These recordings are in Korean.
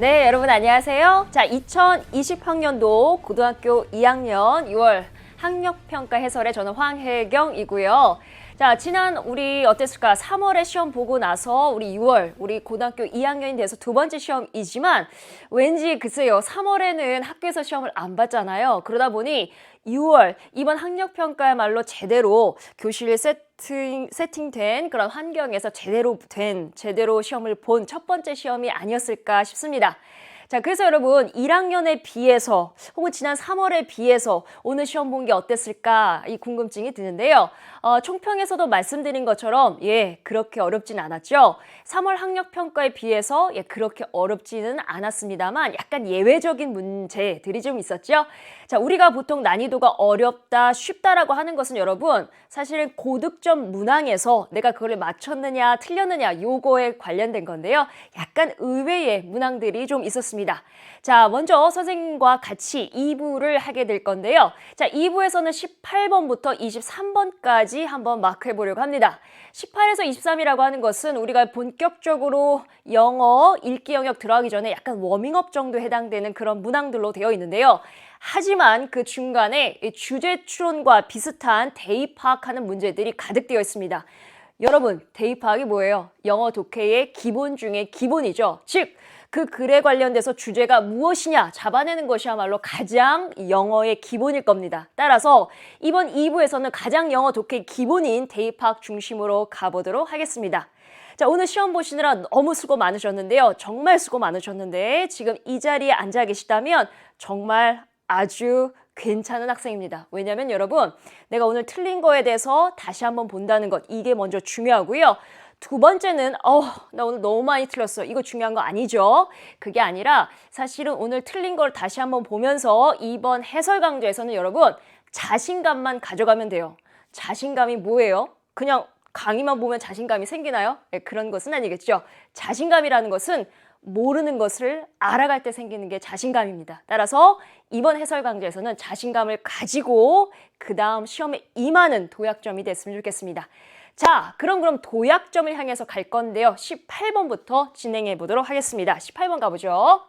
네, 여러분 안녕하세요. 자, 2020학년도 고등학교 2학년 6월 학력평가 해설의 저는 황혜경이고요. 자, 지난 우리 어땠을까? 3월에 시험 보고 나서 우리 6월, 우리 고등학교 2학년이 돼서 두 번째 시험이지만 왠지 글쎄요, 3월에는 학교에서 시험을 안 봤잖아요. 그러다 보니 6월, 이번 학력평가야말로 제대로 교실 세팅된 그런 환경에서 제대로 시험을 본 첫 번째 시험이 아니었을까 싶습니다. 자, 그래서 여러분 1학년에 비해서 혹은 지난 3월에 비해서 오늘 시험 본 게 어땠을까 이 궁금증이 드는데요. 총평에서도 말씀드린 것처럼 그렇게 어렵진 않았죠. 3월 학력평가에 비해서 그렇게 어렵지는 않았습니다만 약간 예외적인 문제들이 좀 있었죠. 자, 우리가 보통 난이도가 어렵다, 쉽다라고 하는 것은 여러분 사실은 고득점 문항에서 내가 그걸 맞췄느냐, 틀렸느냐 요거에 관련된 건데요. 약간 의외의 문항들이 좀 있었습니다. 자, 먼저 선생님과 같이 2부를 하게 될 건데요. 자, 2부에서는 18번부터 23번까지 한번 마크해 보려고 합니다. 18에서 23이라고 하는 것은 우리가 본격적으로 영어 읽기 영역 들어가기 전에 약간 워밍업 정도 해당되는 그런 문항들로 되어 있는데요. 하지만 그 중간에 주제 추론과 비슷한 대입 파악하는 문제들이 가득 되어 있습니다. 여러분, 대입 파악이 뭐예요? 영어 독해의 기본 중에 기본이죠. 즉, 그 글에 관련돼서 주제가 무엇이냐 잡아내는 것이야말로 가장 영어의 기본일 겁니다. 따라서 이번 2부에서는 가장 영어 독해의 기본인 대입 파악 중심으로 가보도록 하겠습니다. 자, 오늘 시험 보시느라 너무 수고 많으셨는데요. 정말 수고 많으셨는데 지금 이 자리에 앉아 계시다면 정말 아주 괜찮은 학생입니다. 왜냐하면 여러분, 내가 오늘 틀린 거에 대해서 다시 한번 본다는 것, 이게 먼저 중요하고요. 두 번째는 나 오늘 너무 많이 틀렸어. 이거 중요한 거 아니죠? 그게 아니라 사실은 오늘 틀린 걸 다시 한번 보면서 이번 해설 강좌에서는 여러분 자신감만 가져가면 돼요. 자신감이 뭐예요? 그냥 강의만 보면 자신감이 생기나요? 그런 것은 아니겠죠. 자신감이라는 것은 모르는 것을 알아갈 때 생기는 게 자신감입니다. 따라서 이번 해설 강좌에서는 자신감을 가지고 그 다음 시험에 임하는 도약점이 됐으면 좋겠습니다. 자, 그럼 도약점을 향해서 갈 건데요. 18번부터 진행해 보도록 하겠습니다. 18번 가보죠.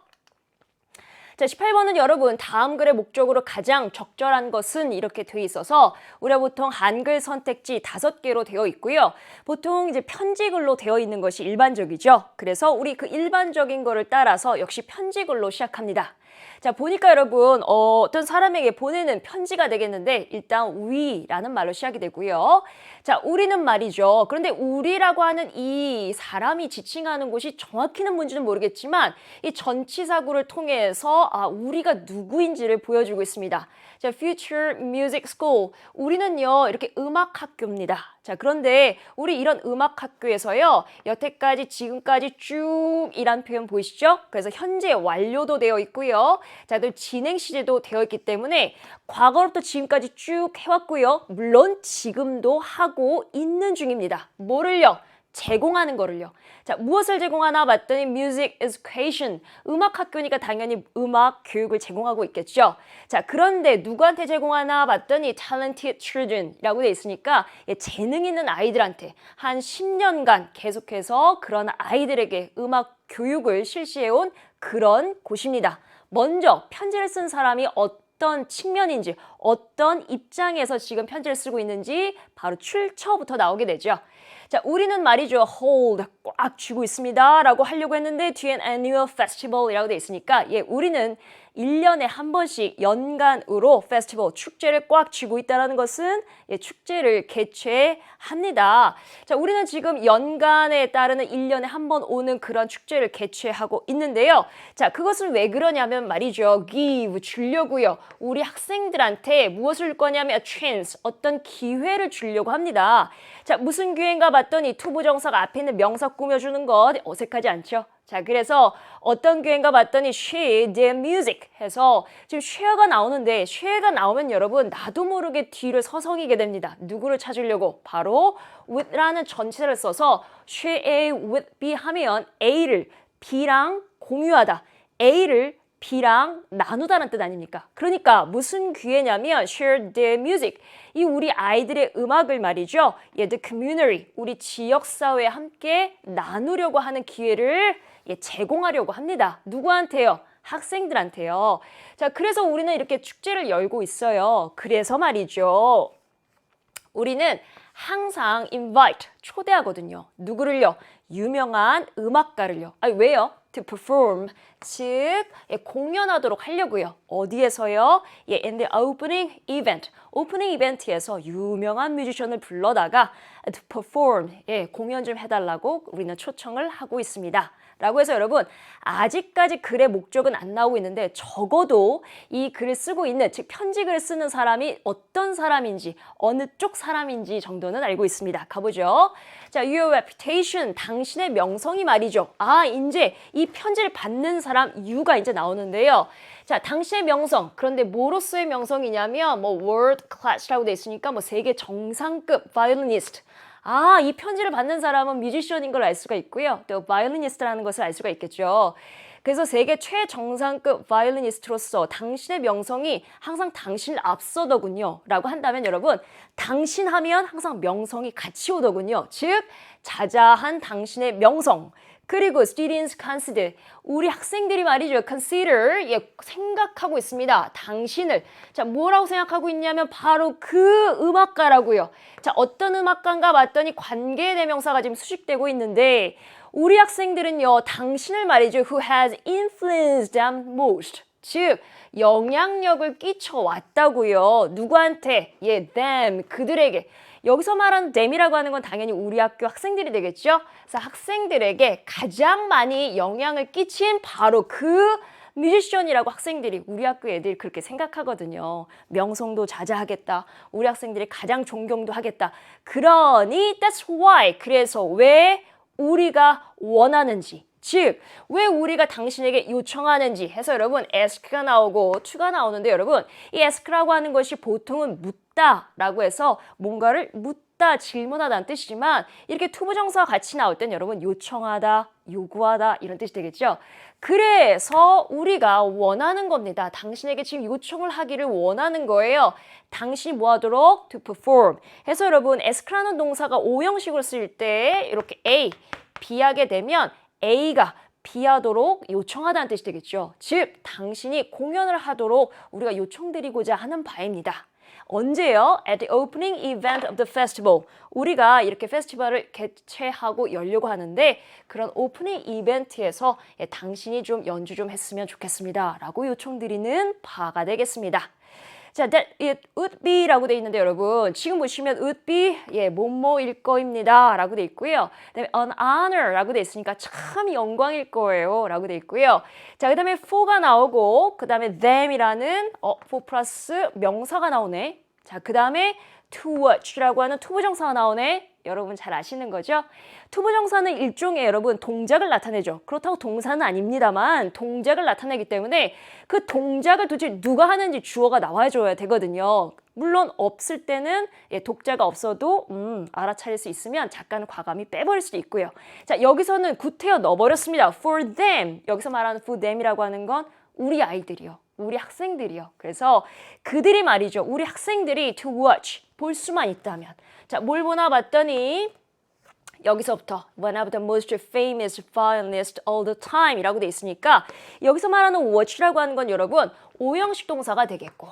자, 18번은 여러분 다음 글의 목적으로 가장 적절한 것은 이렇게 돼 있어서 우리가 보통 한글 선택지 5개로 되어 있고요. 보통 이제 편지글로 되어 있는 것이 일반적이죠. 그래서 우리 그 일반적인 거를 따라서 역시 편지글로 시작합니다. 자, 보니까 여러분 어떤 사람에게 보내는 편지가 되겠는데 일단 we라는 말로 시작이 되고요. 자, 우리는 말이죠. 그런데 우리라고 하는 이 사람이 지칭하는 곳이 정확히는 뭔지는 모르겠지만 이 전치사구를 통해서 우리가 누구인지를 보여주고 있습니다. 자, Future Music School. 우리는요, 이렇게 음악학교입니다. 자, 그런데 우리 이런 음악학교에서요, 여태까지 지금까지 쭉 이란 표현 보이시죠? 그래서 현재 완료도 되어 있고요. 자, 또 진행 시제도 되어 있기 때문에 과거로부터 지금까지 쭉 해왔고요. 물론 지금도 하고 있는 중입니다. 뭐를요? 제공하는 거를요. 자, 무엇을 제공하나 봤더니 Music Education, 음악 학교니까 당연히 음악 교육을 제공하고 있겠죠. 자, 그런데 누구한테 제공하나 봤더니 Talented Children이라고 돼 있으니까 재능 있는 아이들한테 한 10년간 계속해서 그런 아이들에게 음악 교육을 실시해온 그런 곳입니다. 먼저 편지를 쓴 사람이 어떤 측면인지, 어떤 입장에서 지금 편지를 쓰고 있는지 바로 출처부터 나오게 되죠. 자, 우리는 말이죠. hold, 꽉 쥐고 있습니다. 라고 하려고 했는데 뒤엔 annual festival이라고 돼 있으니까 우리는 1년에 한 번씩 연간으로 페스티벌, 축제를 꽉 쥐고 있다는 것은 축제를 개최합니다. 자, 우리는 지금 연간에 따르는 1년에 한 번 오는 그런 축제를 개최하고 있는데요. 자, 그것을 왜 그러냐면 말이죠. give, 주려고요. 우리 학생들한테 무엇을 줄 거냐면 a chance, 어떤 기회를 주려고 합니다. 자, 무슨 기회인가 봤더니 투부정사가 앞에 있는 명사 꾸며주는 것 어색하지 않죠? 자, 그래서 어떤 교회인가 봤더니 share their music 해서 지금 share가 나오는데 share가 나오면 여러분 나도 모르게 뒤를 서성이게 됩니다. 누구를 찾으려고? 바로 with라는 전치사를 써서 share A with B 하면 A를 B랑 공유하다. A를 B랑 나누다는 뜻 아닙니까? 그러니까 무슨 기회냐면 share their music. 이 우리 아이들의 음악을 말이죠. the community, 우리 지역사회에 함께 나누려고 하는 기회를 제공하려고 합니다. 누구한테요? 학생들한테요. 자, 그래서 우리는 이렇게 축제를 열고 있어요. 그래서 말이죠. 우리는 항상 invite, 초대하거든요. 누구를요? 유명한 음악가를요. 왜요? To perform, 즉 공연하도록 하려고요. 어디에서요? In the opening event, 오프닝 이벤트에서 유명한 뮤지션을 불러다가 to perform, 공연 좀 해달라고 우리는 초청을 하고 있습니다. 라고 해서 여러분 아직까지 글의 목적은 안 나오고 있는데 적어도 이 글을 쓰고 있는 즉 편지글을 쓰는 사람이 어떤 사람인지 어느 쪽 사람인지 정도는 알고 있습니다. 가보죠. 자, your reputation, 당신의 명성이 말이죠. 이제 이 편지를 받는 사람 you가 이제 나오는데요. 자, 당신의 명성. 그런데 뭐로서의 명성이냐면 뭐 world class라고 돼 있으니까 뭐 세계 정상급 violinist. 이 편지를 받는 사람은 뮤지션인 걸 알 수가 있고요. 또 바이올리니스트라는 것을 알 수가 있겠죠. 그래서 세계 최정상급 바이올리니스트로서 당신의 명성이 항상 당신을 앞서더군요. 라고 한다면 여러분, 당신 하면 항상 명성이 같이 오더군요. 즉, 자자한 당신의 명성. 그리고 students consider, 우리 학생들이 말이죠. consider, 생각하고 있습니다. 당신을. 자, 뭐라고 생각하고 있냐면 바로 그 음악가라고요. 자, 어떤 음악가인가 봤더니 관계대명사가 지금 수식되고 있는데 우리 학생들은요. 당신을 말이죠. who has influenced them most. 즉, 영향력을 끼쳐왔다고요. 누구한테? them, 그들에게. 여기서 말하는 them이라고 하는 건 당연히 우리 학교 학생들이 되겠죠. 그래서 학생들에게 가장 많이 영향을 끼친 바로 그 뮤지션이라고 학생들이 우리 학교 애들이 그렇게 생각하거든요. 명성도 자자하겠다. 우리 학생들이 가장 존경도 하겠다. 그러니 that's why. 그래서 왜 우리가 원하는지. 즉, 왜 우리가 당신에게 요청하는지 해서 여러분 ask가 나오고 to가 나오는데 여러분 이 ask라고 하는 것이 보통은 묻다라고 해서 뭔가를 묻다, 질문하다는 뜻이지만 이렇게 투부정사가 같이 나올 땐 여러분 요청하다, 요구하다 이런 뜻이 되겠죠. 그래서 우리가 원하는 겁니다. 당신에게 지금 요청을 하기를 원하는 거예요. 당신이 뭐 하도록? To perform. 해서 여러분 ask라는 동사가 오형식으로 쓸 때 이렇게 A, B하게 되면 A가 B하도록 요청하다는 뜻이 되겠죠. 즉, 당신이 공연을 하도록 우리가 요청드리고자 하는 바입니다. 언제요? At the opening event of the festival. 우리가 이렇게 페스티벌을 개최하고 열려고 하는데 그런 오프닝 이벤트에서 당신이 좀 연주 좀 했으면 좋겠습니다. 라고 요청드리는 바가 되겠습니다. 자, that it would be라고 돼 있는데 여러분 지금 보시면 would be 뭐뭐일 거입니다 라고 돼 있고요. 그다음에 an honor 라고 돼 있으니까 참 영광일 거예요 라고 돼 있고요. 자, 그다음에 for가 나오고 그다음에 them이라는 for 플러스 명사가 나오네. 자, 그다음에 to watch라고 하는 투부정사가 나오네. 여러분 잘 아시는 거죠? 투부정사는 일종의 여러분 동작을 나타내죠. 그렇다고 동사는 아닙니다만 동작을 나타내기 때문에 그 동작을 도대체 누가 하는지 주어가 나와줘야 되거든요. 물론 없을 때는 독자가 없어도 알아차릴 수 있으면 작가는 과감히 빼버릴 수도 있고요. 자, 여기서는 구태여 넣어버렸습니다. For them. 여기서 말하는 for them이라고 하는 건 우리 아이들이요. 우리 학생들이요. 그래서 그들이 말이죠. 우리 학생들이 to watch, 볼 수만 있다면. 자, 뭘 보나 봤더니 여기서부터 one of the most famous violinists all the time 이라고 돼 있으니까 여기서 말하는 watch라고 하는 건 여러분 오형식 동사가 되겠고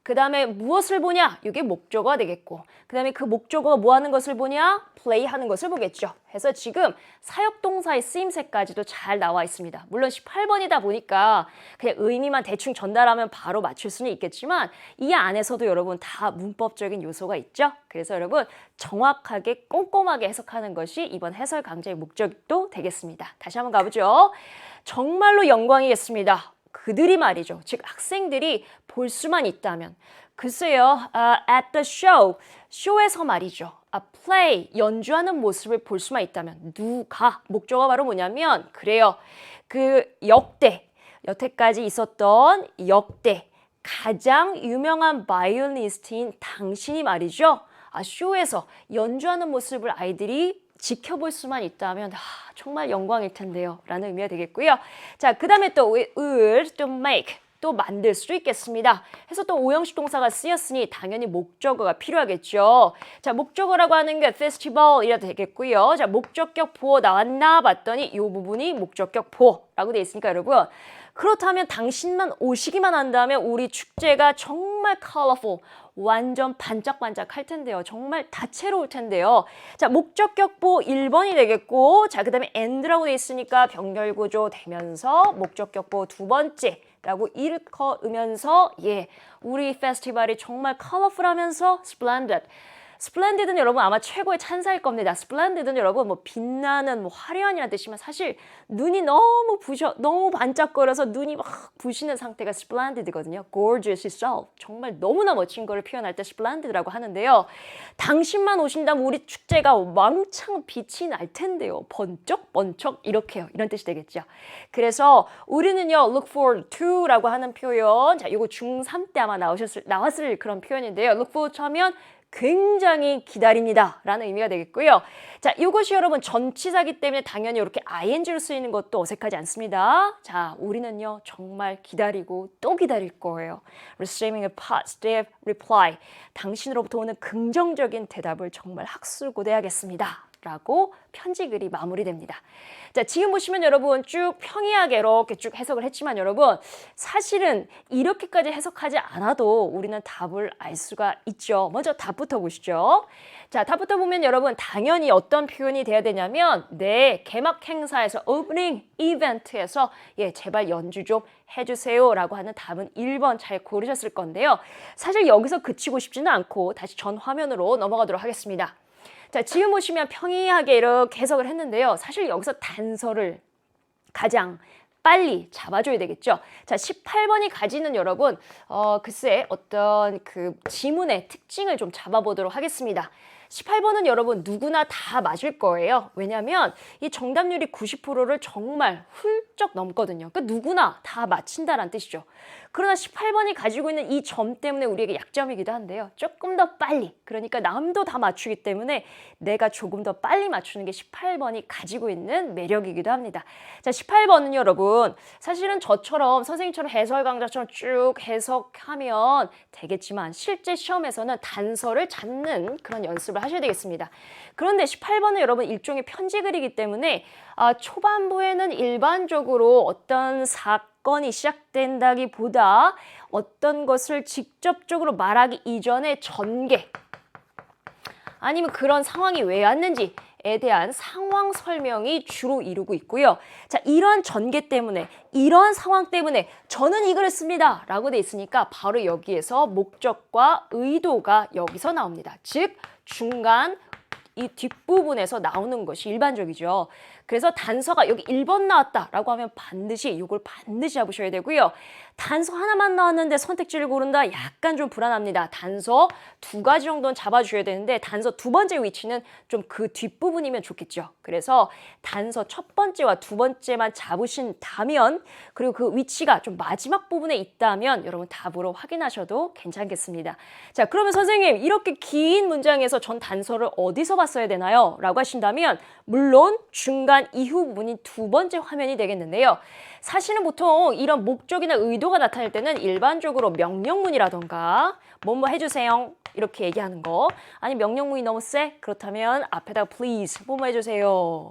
그 다음에 무엇을 보냐? 이게 목적어가 되겠고 그 다음에 그 목적어가 뭐 하는 것을 보냐? play 하는 것을 보겠죠. 해서 지금 사역동사의 쓰임새까지도 잘 나와 있습니다. 물론 18번이다 보니까 그냥 의미만 대충 전달하면 바로 맞출 수는 있겠지만 이 안에서도 여러분 다 문법적인 요소가 있죠. 그래서 여러분 정확하게 꼼꼼하게 해석하는 것이 이번 해설 강좌의 목적도 되겠습니다. 다시 한번 가보죠. 정말로 영광이겠습니다. 그들이 말이죠. 즉 학생들이 볼 수만 있다면 글쎄요. at the show, 쇼에서 말이죠. play, 연주하는 모습을 볼 수만 있다면 누가? 목적어가 바로 뭐냐면 그래요. 그 역대, 여태까지 있었던 역대 가장 유명한 바이올리니스트인 당신이 말이죠. 쇼에서 연주하는 모습을 아이들이 지켜볼 수만 있다면 정말 영광일 텐데요 라는 의미가 되겠고요. 자, 그 다음에 또 would, to make 또 만들 수도 있겠습니다. 해서 또 오형식 동사가 쓰였으니 당연히 목적어가 필요하겠죠. 자, 목적어라고 하는 게 festival이라 되겠고요. 자, 목적격 보어 나왔나 봤더니 이 부분이 목적격 보어라고 돼 있으니까 여러분, 그렇다면 당신만 오시기만 한다면 우리 축제가 정말 colorful, 완전 반짝반짝 할 텐데요. 정말 다채로울 텐데요. 자, 목적격 보어 1번이 되겠고, 자, 그 다음에 and라고 돼 있으니까 병렬구조 되면서 목적격 보어 두 번째라고 일컬으면서 예, 우리 페스티벌이 정말 컬러풀하면서 splendid. 스플렌디드는 여러분 아마 최고의 찬사일 겁니다. 스플렌디드는 여러분 뭐 빛나는 뭐 화려한이라는 뜻이지만 사실 눈이 너무 너무 반짝거려서 눈이 막 부시는 상태가 스플렌디드거든요. gorgeous itself. 정말 너무나 멋진 거를 표현할 때 스플렌디드라고 하는데요. 당신만 오신다면 우리 축제가 왕창 빛이 날 텐데요. 번쩍번쩍 이렇게요. 이런 뜻이 되겠죠. 그래서 우리는요 look forward to라고 하는 표현, 자 이거 중3 때 아마 나왔을 그런 표현인데요. look forward 하면 굉장히 기다립니다 라는 의미가 되겠고요. 자, 이것이 여러분 전치사기 때문에 당연히 이렇게 ing로 쓰이는 것도 어색하지 않습니다. 자, 우리는요 정말 기다리고 또 기다릴 거예요. Receiving a positive reply. 당신으로부터 오는 긍정적인 대답을 정말 학술고대하겠습니다 라고 편지글이 마무리됩니다. 자, 지금 보시면 여러분 쭉 평이하게 이렇게 쭉 해석을 했지만 여러분 사실은 이렇게까지 해석하지 않아도 우리는 답을 알 수가 있죠. 먼저 답부터 보시죠. 자, 답부터 보면 여러분 당연히 어떤 표현이 돼야 되냐면 네, 개막 행사에서 오프닝 이벤트에서 예, 제발 연주 좀 해주세요 라고 하는 답은 1번 잘 고르셨을 건데요. 사실 여기서 그치고 싶지는 않고 다시 전 화면으로 넘어가도록 하겠습니다. 자, 지금 보시면 평이하게 이렇게 해석을 했는데요. 사실 여기서 단서를 가장 빨리 잡아줘야 되겠죠. 자, 18번이 가지는 여러분, 글쎄 어떤 그 지문의 특징을 좀 잡아보도록 하겠습니다. 18번은 여러분 누구나 다 맞을 거예요. 왜냐하면 이 정답률이 90%를 정말 훌쩍 넘거든요. 그러니까 누구나 다 맞힌다라는 뜻이죠. 그러나 18번이 가지고 있는 이 점 때문에 우리에게 약점이기도 한데요. 조금 더 빨리, 그러니까 남도 다 맞추기 때문에 내가 조금 더 빨리 맞추는 게 18번이 가지고 있는 매력이기도 합니다. 자, 18번은 여러분 사실은 저처럼 선생님처럼 해설 강좌처럼 쭉 해석하면 되겠지만 실제 시험에서는 단서를 잡는 그런 연습을 하셔야 되겠습니다. 그런데 18번은 여러분 일종의 편지글이기 때문에 초반부에는 일반적으로 어떤 사건이 시작된다기보다 어떤 것을 직접적으로 말하기 이전에 전개 아니면 그런 상황이 왜 왔는지에 대한 상황 설명이 주로 이루고 있고요. 자, 이러한 전개 때문에 이러한 상황 때문에 저는 이 글을 씁니다 라고 돼 있으니까 바로 여기에서 목적과 의도가 여기서 나옵니다. 즉 중간 이 뒷부분에서 나오는 것이 일반적이죠. 그래서 단서가 여기 1번 나왔다라고 하면 반드시 이걸 반드시 잡으셔야 되고요. 단서 하나만 나왔는데 선택지를 고른다? 약간 좀 불안합니다. 단서 2가지 정도는 잡아주셔야 되는데 단서 2번째 위치는 좀 그 뒷부분이면 좋겠죠. 그래서 단서 첫 번째와 2번째만 잡으신다면 그리고 그 위치가 좀 마지막 부분에 있다면 여러분 답으로 확인하셔도 괜찮겠습니다. 자, 그러면 선생님 이렇게 긴 문장에서 전 단서를 어디서 봤어야 되나요? 라고 하신다면 물론 중간 이후 부분이 2번째 화면이 되겠는데요. 사실은 보통 이런 목적이나 의도가 나타날 때는 일반적으로 명령문이라던가 뭐뭐 해주세요 이렇게 얘기하는 거, 아니 명령문이 너무 세? 그렇다면 앞에다가 please 뭐뭐 해주세요,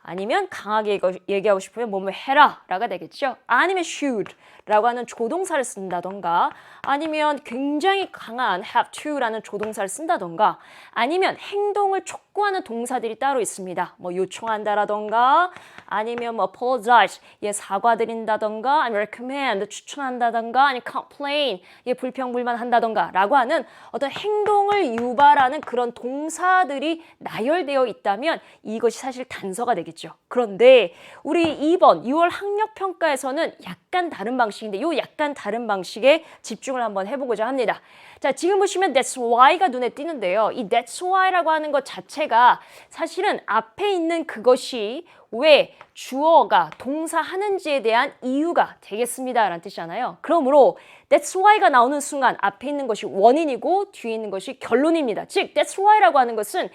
아니면 강하게 얘기하고 싶으면 뭐뭐 해라 라가 되겠죠. 아니면 should 라고 하는 조동사를 쓴다던가 아니면 굉장히 강한 have to 라는 조동사를 쓴다던가 아니면 행동을 촉구하는 동사들이 따로 있습니다. 뭐 요청한다라던가 아니면 뭐 apologize, 예, 사과드린다던가 아니면 recommend, 추천한다던가 아니면 complain, 예, 불평불만한다던가 라고 하는 어떤 행동을 유발하는 그런 동사들이 나열되어 있다면 이것이 사실 단서가 되겠죠. 그런데 우리 2번 6월 학력평가에서는 약간 다른 방식인데 이 약간 다른 방식에 집중을 한번 해보고자 합니다. 자, 지금 보시면 that's why가 눈에 띄는데요. 이 that's why라고 하는 것 자체가 사실은 앞에 있는 그것이 왜 주어가 동사하는지에 대한 이유가 되겠습니다 라는 뜻이잖아요. 그러므로 that's why가 나오는 순간 앞에 있는 것이 원인이고 뒤에 있는 것이 결론입니다. 즉 that's why라고 하는 것은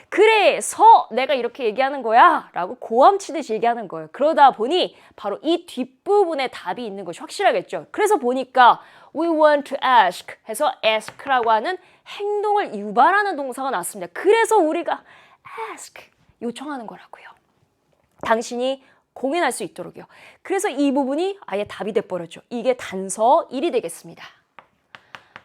그래서 내가 이렇게 얘기하는 거야 라고 고함치듯이 얘기하는 거예요. 그러다 보니 바로 이 뒷부분에 답이 있는 것이 확실하겠죠. 그래서 보니까 we want to ask 해서 ask라고 하는 행동을 유발하는 동사가 나왔습니다. 그래서 우리가 ask 요청하는 거라고요. 당신이 공연할 수 있도록요. 그래서 이 부분이 아예 답이 돼버렸죠. 이게 단서 1이 되겠습니다.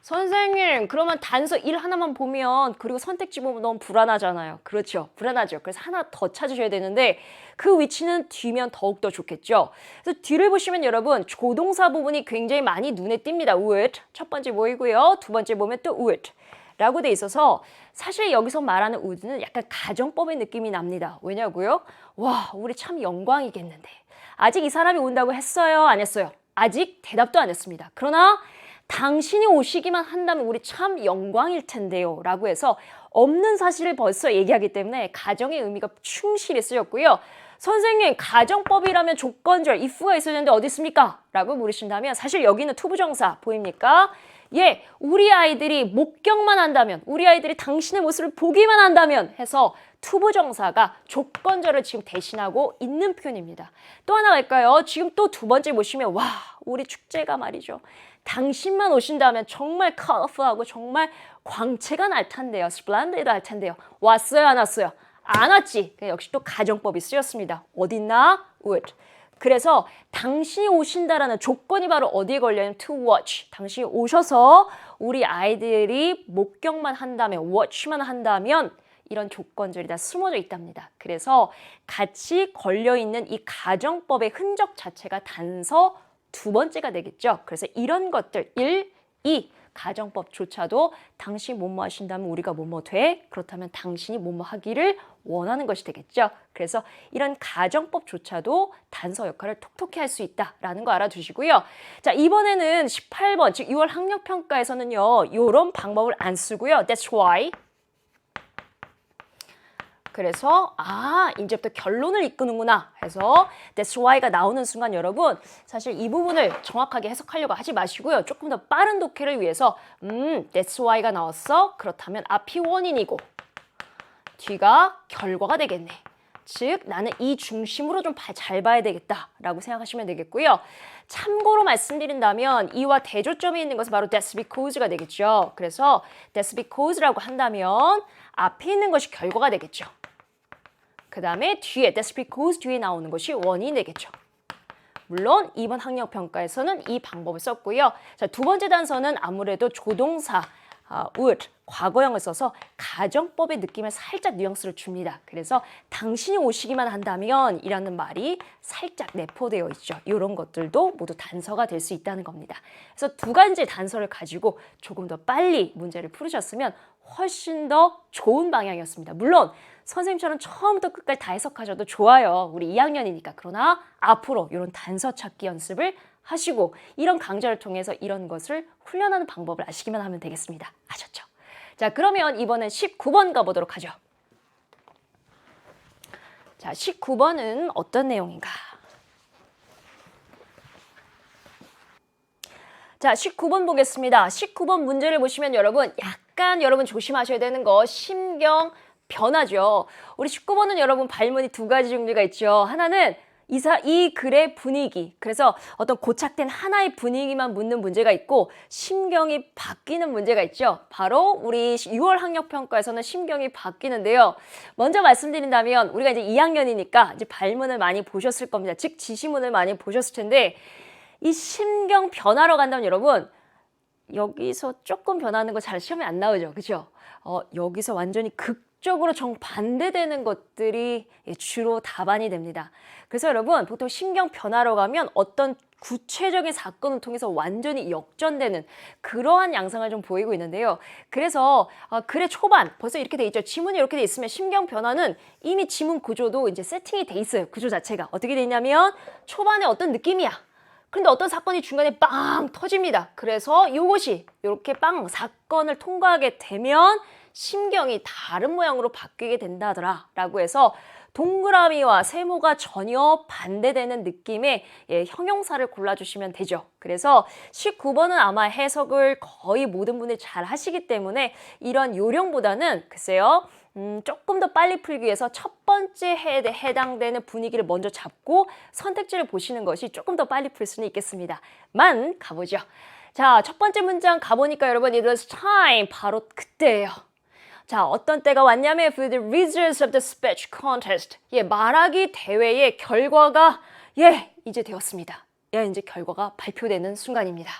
선생님, 그러면 단서 1 하나만 보면 그리고 선택지 보면 너무 불안하잖아요. 그렇죠. 불안하죠. 그래서 하나 더 찾으셔야 되는데 그 위치는 뒤면 더욱더 좋겠죠. 그래서 뒤를 보시면 여러분 조동사 부분이 굉장히 많이 눈에 띕니다. would. 첫 번째 보이고요. 두 번째 보면 또 would. 라고 돼 있어서 사실 여기서 말하는 would는 약간 가정법의 느낌이 납니다. 왜냐고요? 와, 우리 참 영광이겠는데. 아직 이 사람이 온다고 했어요? 안 했어요? 아직 대답도 안 했습니다. 그러나 당신이 오시기만 한다면 우리 참 영광일 텐데요. 라고 해서 없는 사실을 벌써 얘기하기 때문에 가정의 의미가 충실히 쓰였고요. 선생님, 가정법이라면 조건절, if가 있어야 되는데 어디 있습니까? 라고 물으신다면 사실 여기는 투부정사 보입니까? 예, 우리 아이들이 목격만 한다면, 우리 아이들이 당신의 모습을 보기만 한다면 해서 투부정사가 조건절을 지금 대신하고 있는 표현입니다. 또 하나 갈까요? 지금 또 두 번째 보시면 와, 우리 축제가 말이죠. 당신만 오신다면 정말 컬러풀하고 정말 광채가 날 텐데요. 스플렌디드 할 텐데요. 왔어요? 안 왔어요? 안 왔지. 역시 또 가정법이 쓰였습니다. 어딨나? would. 그래서 당신이 오신다라는 조건이 바로 어디에 걸려있냐면 to watch. 당신이 오셔서 우리 아이들이 목격만 한다면, watch만 한다면 이런 조건들이 다 숨어져 있답니다. 그래서 같이 걸려있는 이 가정법의 흔적 자체가 단서 두 번째가 되겠죠. 그래서 이런 것들 1, 2 가정법조차도 당신이 뭐뭐 하신다면 우리가 뭐뭐 돼. 그렇다면 당신이 뭐뭐 하기를 원하는 것이 되겠죠. 그래서 이런 가정법조차도 단서 역할을 톡톡히 할 수 있다라는 거 알아두시고요. 자, 이번에는 18번, 즉 6월 학력평가에서는요. 이런 방법을 안 쓰고요. That's why. 그래서 이제부터 결론을 이끄는구나 해서 that's why가 나오는 순간 여러분 사실 이 부분을 정확하게 해석하려고 하지 마시고요. 조금 더 빠른 독해를 위해서 that's why가 나왔어. 그렇다면 앞이 원인이고 뒤가 결과가 되겠네. 즉 나는 이 중심으로 좀 잘 봐야 되겠다라고 생각하시면 되겠고요. 참고로 말씀드린다면 이와 대조점이 있는 것은 바로 that's because가 되겠죠. 그래서 that's because라고 한다면 앞에 있는 것이 결과가 되겠죠. 그 다음에 뒤에 that's because 뒤에 나오는 것이 원인이 되겠죠. 물론 이번 학력평가에서는 이 방법을 썼고요. 자, 두 번째 단서는 아무래도 조동사 would 과거형을 써서 가정법의 느낌을 살짝 뉘앙스를 줍니다. 그래서 당신이 오시기만 한다면 이라는 말이 살짝 내포되어 있죠. 이런 것들도 모두 단서가 될 수 있다는 겁니다. 그래서 두 가지 단서를 가지고 조금 더 빨리 문제를 풀으셨으면 훨씬 더 좋은 방향이었습니다. 물론 선생님처럼 처음부터 끝까지 다 해석하셔도 좋아요. 우리 2학년이니까. 그러나 앞으로 이런 단서 찾기 연습을 하시고 이런 강좌를 통해서 이런 것을 훈련하는 방법을 아시기만 하면 되겠습니다. 아셨죠? 자, 그러면 이번엔 19번 가보도록 하죠. 자, 19번은 어떤 내용인가? 자, 19번 보겠습니다. 19번 문제를 보시면 여러분 약간 여러분 조심하셔야 되는 거 심경 변화죠. 우리 19번은 여러분 발문이 두 가지 종류가 있죠. 하나는 이 글의 분위기, 그래서 어떤 고착된 하나의 분위기만 묻는 문제가 있고 심경이 바뀌는 문제가 있죠. 바로 우리 6월 학력평가에서는 심경이 바뀌는데요. 먼저 말씀드린다면 우리가 이제 2학년이니까 이제 발문을 많이 보셨을 겁니다. 즉 지시문을 많이 보셨을 텐데 이 심경 변화로 간다면 여러분 여기서 조금 변하는 거 잘 시험에 안 나오죠. 그렇죠? 여기서 완전히 극적으로 정반대되는 것들이 주로 답안이 됩니다. 그래서 여러분 보통 심경 변화로 가면 어떤 구체적인 사건을 통해서 완전히 역전되는 그러한 양상을 좀 보이고 있는데요. 그래서 글의 초반 벌써 이렇게 돼 있죠. 지문이 이렇게 돼 있으면 심경 변화는 이미 지문 구조도 이제 세팅이 돼 있어요. 구조 자체가 어떻게 돼 있냐면 초반에 어떤 느낌이야. 근데 어떤 사건이 중간에 빵 터집니다. 그래서 이것이 이렇게 빵 사건을 통과하게 되면 심경이 다른 모양으로 바뀌게 된다더라 라고 해서 동그라미와 세모가 전혀 반대되는 느낌의 예, 형용사를 골라주시면 되죠. 그래서 19번은 아마 해석을 거의 모든 분들이 잘 하시기 때문에 이런 요령보다는 글쎄요. 조금 더 빨리 풀기 위해서 첫 번째 해당되는 분위기를 먼저 잡고 선택지를 보시는 것이 조금 더 빨리 풀 수는 있겠습니다. 만 가보죠. 자, 첫 번째 문장 가보니까 여러분 it was time 바로 그때예요. 자, 어떤 때가 왔냐면 for the results of the speech contest. 예, 말하기 대회의 결과가 예, 이제 되었습니다. 예, 이제 결과가 발표되는 순간입니다.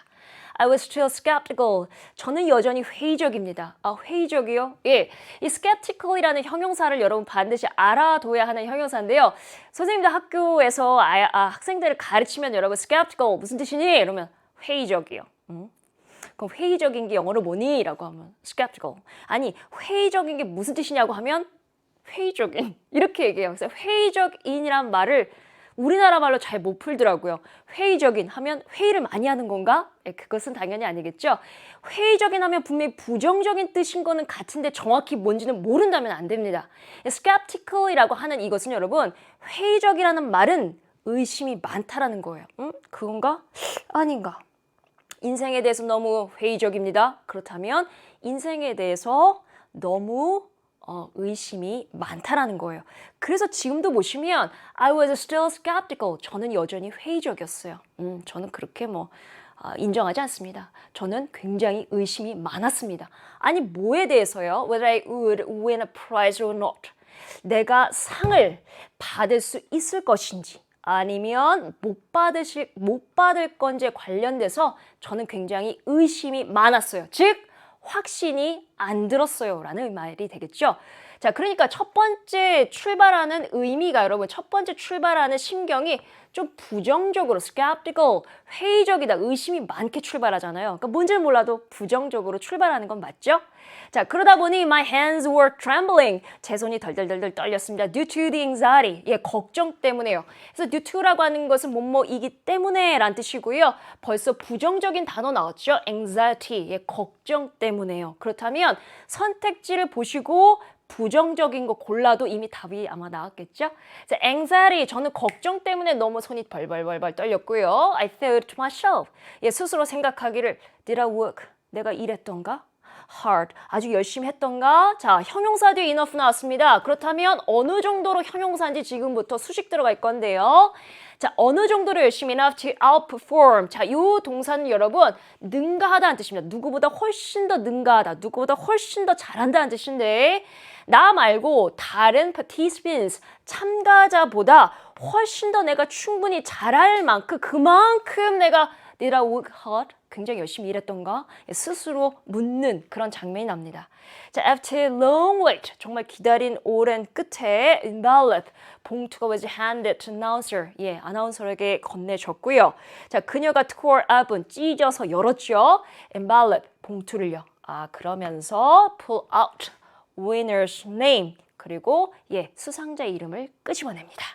I was still skeptical. 저는 여전히 회의적입니다. 아, 회의적이요? 예, 이 skeptical이라는 형용사를 여러분 반드시 알아둬야 하는 형용사인데요. 선생님들 학교에서 학생들을 가르치면 여러분 skeptical 무슨 뜻이니? 이러면 회의적이요. 그럼 회의적인 게 영어로 뭐니? 라고 하면 skeptical. 아니, 회의적인 게 무슨 뜻이냐고 하면 회의적인. 이렇게 얘기해요. 그래서 회의적인이란 말을 우리나라 말로 잘 못 풀더라고요. 회의적인 하면 회의를 많이 하는 건가? 네, 그것은 당연히 아니겠죠. 회의적인 하면 분명히 부정적인 뜻인 거는 같은데 정확히 뭔지는 모른다면 안 됩니다. skeptical이라고 하는 이것은 여러분 회의적이라는 말은 의심이 많다라는 거예요. 그건가? 아닌가? 인생에 대해서 너무 회의적입니다. 그렇다면 인생에 대해서 너무 의심이 많다라는 거예요. 그래서 지금도 보시면 I was still skeptical. 저는 여전히 회의적이었어요. 저는 그렇게 인정하지 않습니다. 저는 굉장히 의심이 많았습니다. 아니 뭐에 대해서요? Whether I would win a prize or not. 내가 상을 받을 수 있을 것인지 아니면 못 받을 건지에 관련돼서 저는 굉장히 의심이 많았어요. 즉 확신이 안 들었어요 라는 말이 되겠죠. 자, 그러니까 첫 번째 출발하는 의미가 여러분 첫 번째 출발하는 심경이 좀 부정적으로 skeptical, 회의적이다, 의심이 많게 출발하잖아요. 그러니까 뭔지는 몰라도 부정적으로 출발하는 건 맞죠? 자, 그러다 보니 my hands were trembling. 제 손이 덜덜덜덜 떨렸습니다. Due to the anxiety. 예, 걱정 때문에요. 그래서 due to라고 하는 것은 뭐뭐이기 때문에 라는 뜻이고요. 벌써 부정적인 단어 나왔죠? anxiety. 예, 걱정 때문에요. 그렇다면 선택지를 보시고 부정적인 거 골라도 이미 답이 아마 나왔겠죠? 그래서 anxiety, 저는 걱정 때문에 너무 손이 벌벌벌벌 떨렸고요. I thought to myself. 예, 스스로 생각하기를 Did I work? 내가 일했던가? hard, 아주 열심히 했던가? 자, 형용사 뒤에 enough 나왔습니다. 그렇다면 어느 정도로 형용사인지 지금부터 수식 들어갈 건데요. 자, 어느 정도로 열심히 enough to outperform. 자, 이 동사는 여러분 능가하다는 뜻입니다. 누구보다 훨씬 더 능가하다, 누구보다 훨씬 더 잘한다는 뜻인데 나 말고 다른 participants, 참가자보다 훨씬 더 내가 충분히 잘할 만큼 그만큼 내가 Did I work hard? 굉장히 열심히 일했던가? 스스로 묻는 그런 장면이 납니다. 자, after a long wait, 정말 기다린 오랜 끝에 envelope, 봉투가 was handed to announcer. 예, 아나운서에게 건네줬고요. 자, 그녀가 tore up은 찢어서 열었죠. envelope, 봉투를요. 그러면서 pull out winner's name. 그리고 예, 수상자 이름을 끄집어냅니다.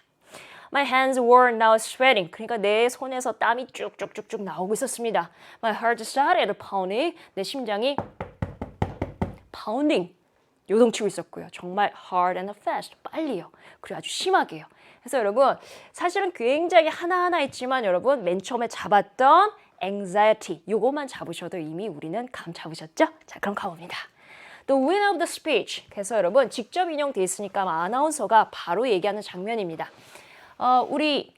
My hands were now sweating. 그러니까 내 손에서 땀이 쭉쭉쭉쭉 나오고 있었습니다. My heart started pounding. 내 심장이 pounding, 요동치고 있었고요. 정말 hard and fast, 빨리요. 그리고 아주 심하게요. 그래서 여러분 사실은 굉장히 하나하나 있지만 여러분 맨 처음에 잡았던 anxiety, 요것만 잡으셔도 이미 우리는 감 잡으셨죠? 자, 그럼 가봅니다. The winner of the speech. 그래서 여러분 직접 인용돼 있으니까 아나운서가 바로 얘기하는 장면입니다. 우리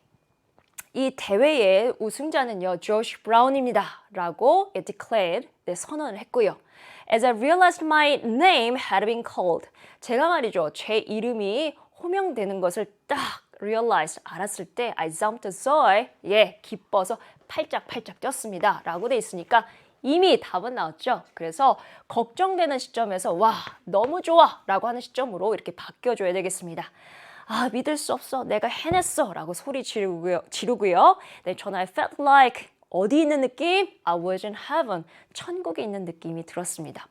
이 대회의 우승자는요, 조시 브라운입니다. 라고 declared, 선언을 했고요. As I realized my name had been called. 제가 말이죠, 제 이름이 호명되는 것을 딱 realize, 알았을 때 I jumped joy, 예, 기뻐서 팔짝팔짝 뛰었습니다. 라고 돼 있으니까 이미 답은 나왔죠. 그래서 걱정되는 시점에서 와, 너무 좋아! 라고 하는 시점으로 이렇게 바뀌어줘야 되겠습니다. 믿을 수 없어. 내가 해냈어. 라고 소리 지르고요. 네, 저는 I felt like 어디 있는 느낌? I was in heaven. 천국에 있는 느낌이 들었습니다.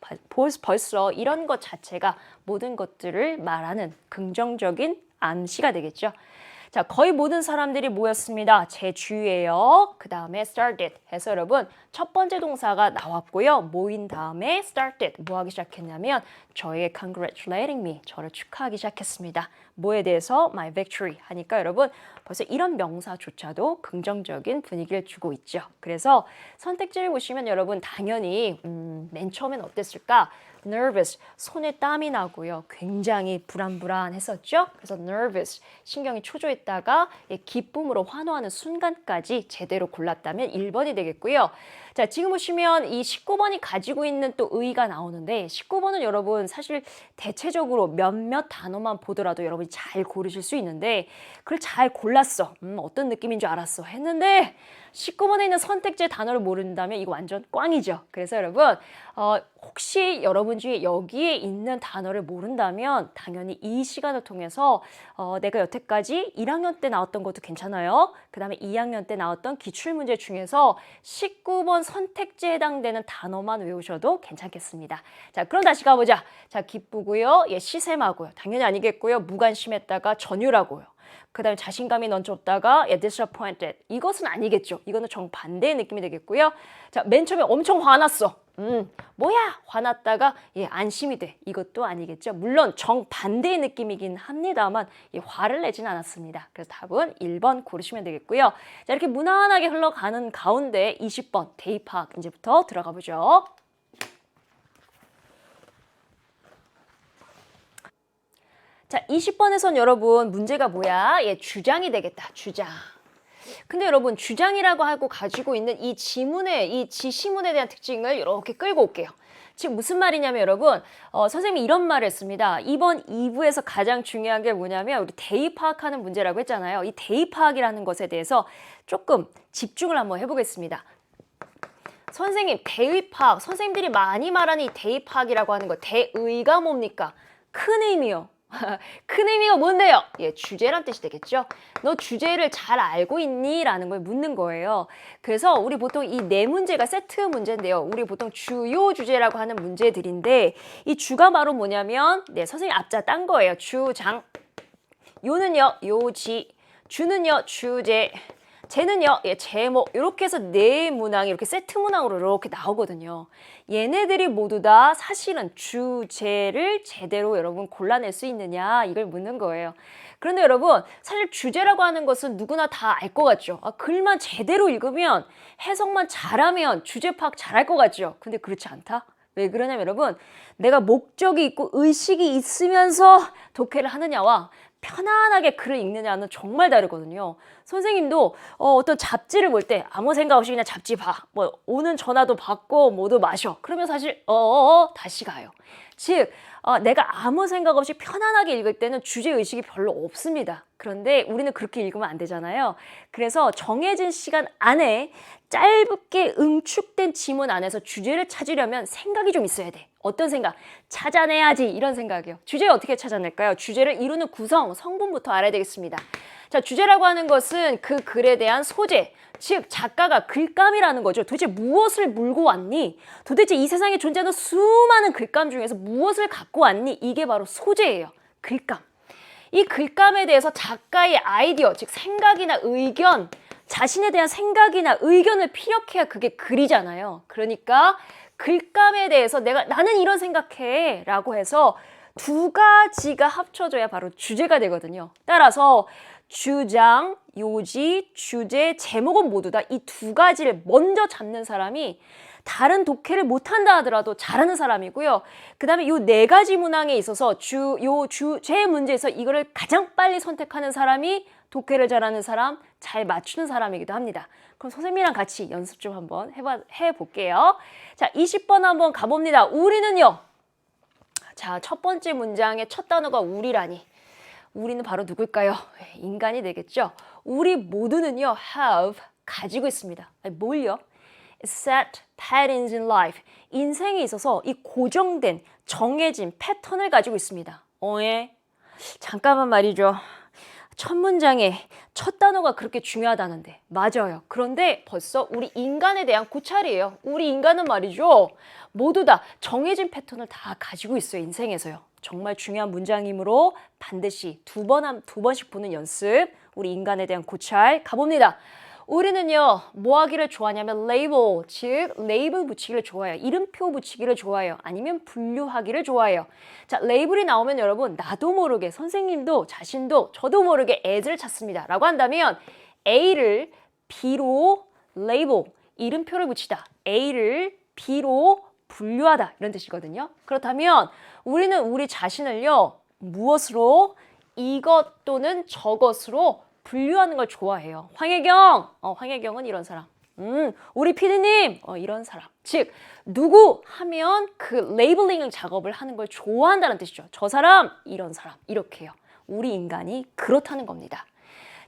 벌써 이런 것 자체가 모든 것들을 말하는 긍정적인 암시가 되겠죠. 자, 거의 모든 사람들이 모였습니다. 제 주위에요. 그 다음에 started 해서 여러분 첫 번째 동사가 나왔고요. 모인 다음에 started 뭐 하기 시작했냐면 저에게 congratulating me 저를 축하하기 시작했습니다. 뭐에 대해서 my victory 하니까 여러분 벌써 이런 명사조차도 긍정적인 분위기를 주고 있죠. 그래서 선택지를 보시면 여러분 당연히 맨 처음엔 어땠을까? nervous, 손에 땀이 나고요. 굉장히 불안불안했었죠. 그래서 nervous, 신경이 초조했다가 기쁨으로 환호하는 순간까지 제대로 골랐다면 1번이 되겠고요. 자, 지금 보시면 이 19번이 가지고 있는 또 의의가 나오는데 19번은 여러분 사실 대체적으로 몇몇 단어만 보더라도 여러분이 잘 고르실 수 있는데 그걸 잘 골랐어. 어떤 느낌인 줄 알았어. 했는데 19번에 있는 선택지의 단어를 모른다면 이거 완전 꽝이죠. 그래서 여러분 혹시 여러분 중에 여기에 있는 단어를 모른다면 당연히 이 시간을 통해서 내가 여태까지 1학년 때 나왔던 것도 괜찮아요. 그 다음에 2학년 때 나왔던 기출문제 중에서 19번 선택지에 해당되는 단어만 외우셔도 괜찮겠습니다. 자, 그럼 다시 가보자. 자, 기쁘고요. 시샘하고요. 당연히 아니겠고요. 무관심했다가 전율하고요. 그 다음에 자신감이 넘쳤다가 disappointed. 이것은 아니겠죠. 이거는 정반대의 느낌이 되겠고요. 자, 맨 처음에 엄청 화났어. 뭐야? 화났다가 안심이 돼. 이것도 아니겠죠. 물론 정반대의 느낌이긴 합니다만 화를 내진 않았습니다. 그래서 답은 1번 고르시면 되겠고요. 자, 이렇게 무난하게 흘러가는 가운데 20번 대입학 이제부터 들어가 보죠. 자, 20번에선 여러분 문제가 뭐야? 주장이 되겠다. 주장. 근데 여러분 주장이라고 하고 가지고 있는 이 지문의 이 지시문에 대한 특징을 이렇게 끌고 올게요. 지금 무슨 말이냐면 여러분 선생님이 이런 말을 했습니다. 이번 2부에서 가장 중요한 게 뭐냐면 우리 대입 파악하는 문제라고 했잖아요. 이 대입 파악이라는 것에 대해서 조금 집중을 한번 해보겠습니다. 선생님 대입 파악, 선생님들이 많이 말하는 이 대입 파악이라고 하는 거 대의가 뭡니까? 큰 의미요. 큰 의미가 뭔데요? 주제란 뜻이 되겠죠? 너 주제를 잘 알고 있니? 라는 걸 묻는 거예요. 그래서 우리 보통 이 네 문제가 세트 문제인데요. 우리 보통 주요 주제라고 하는 문제들인데 이 주가 바로 뭐냐면 선생님 앞자 딴 거예요. 주장. 요는요. 요지. 주는요. 주제. 쟤는요, 제목 이렇게 해서 네 문항이 이렇게 세트 문항으로 이렇게 나오거든요. 얘네들이 모두 다 사실은 주제를 제대로 여러분 골라낼 수 있느냐 이걸 묻는 거예요. 그런데 여러분 사실 주제라고 하는 것은 누구나 다 알 것 같죠. 글만 제대로 읽으면 해석만 잘하면 주제 파악 잘할 것 같죠. 근데 그렇지 않다. 왜 그러냐면 여러분 내가 목적이 있고 의식이 있으면서 독해를 하느냐와 편안하게 글을 읽느냐는 정말 다르거든요. 선생님도 어떤 잡지를 볼 때 아무 생각 없이 그냥 잡지 봐. 뭐 오는 전화도 받고 뭐도 마셔. 그러면 사실 다시 가요. 즉 내가 아무 생각 없이 편안하게 읽을 때는 주제의식이 별로 없습니다. 그런데 우리는 그렇게 읽으면 안 되잖아요. 그래서 정해진 시간 안에 짧게 응축된 지문 안에서 주제를 찾으려면 생각이 좀 있어야 돼. 어떤 생각? 찾아내야지 이런 생각이요. 주제를 어떻게 찾아낼까요? 주제를 이루는 구성, 성분부터 알아야 되겠습니다. 자, 주제라고 하는 것은 그 글에 대한 소재, 즉 작가가 글감이라는 거죠. 도대체 무엇을 물고 왔니? 도대체 이 세상에 존재하는 수많은 글감 중에서 무엇을 갖고 왔니? 이게 바로 소재예요. 글감. 이 글감에 대해서 작가의 아이디어, 즉 생각이나 의견, 자신에 대한 생각이나 의견을 피력해야 그게 글이잖아요. 그러니까 글감에 대해서 나는 이런 생각해 라고 해서 두 가지가 합쳐져야 바로 주제가 되거든요. 따라서 주장, 요지, 주제, 제목은 모두 다 이 두 가지를 먼저 잡는 사람이 다른 독해를 못한다 하더라도 잘하는 사람이고요. 그 다음에 이 네 가지 문항에 있어서 주제 문제에서 이거를 가장 빨리 선택하는 사람이 독해를 잘하는 사람, 잘 맞추는 사람이기도 합니다. 그럼 선생님이랑 같이 연습 좀 한번 해볼게요. 자, 20번 한번 가봅니다. 우리는요. 자, 첫 번째 문장의 첫 단어가 우리라니. 우리는 바로 누굴까요? 인간이 되겠죠. 우리 모두는요. have, 가지고 있습니다. 뭘요? set patterns in life. 인생에 있어서 이 고정된, 정해진 패턴을 가지고 있습니다. 잠깐만 말이죠. 첫 문장에 첫 단어가 그렇게 중요하다는데 맞아요. 그런데 벌써 우리 인간에 대한 고찰이에요. 우리 인간은 말이죠. 모두 다 정해진 패턴을 다 가지고 있어요. 인생에서요. 정말 중요한 문장이므로 반드시 두 번씩 보는 연습 우리 인간에 대한 고찰 가봅니다. 우리는요, 뭐 하기를 좋아하냐면 레이블, 즉 레이블 붙이기를 좋아해요. 이름표 붙이기를 좋아해요. 아니면 분류하기를 좋아해요. 자, 레이블이 나오면 여러분 나도 모르게 선생님도 자신도 저도 모르게 애를 찾습니다. 라고 한다면 A를 B로 레이블, 이름표를 붙이다. A를 B로 분류하다 이런 뜻이거든요. 그렇다면 우리는 우리 자신을요, 무엇으로? 이것 또는 저것으로 분류하는 걸 좋아해요. 황혜경, 황혜경은 이런 사람. 우리 피디님, 이런 사람. 즉, 누구 하면 그 레이블링 작업을 하는 걸 좋아한다는 뜻이죠. 저 사람, 이런 사람. 이렇게요. 우리 인간이 그렇다는 겁니다.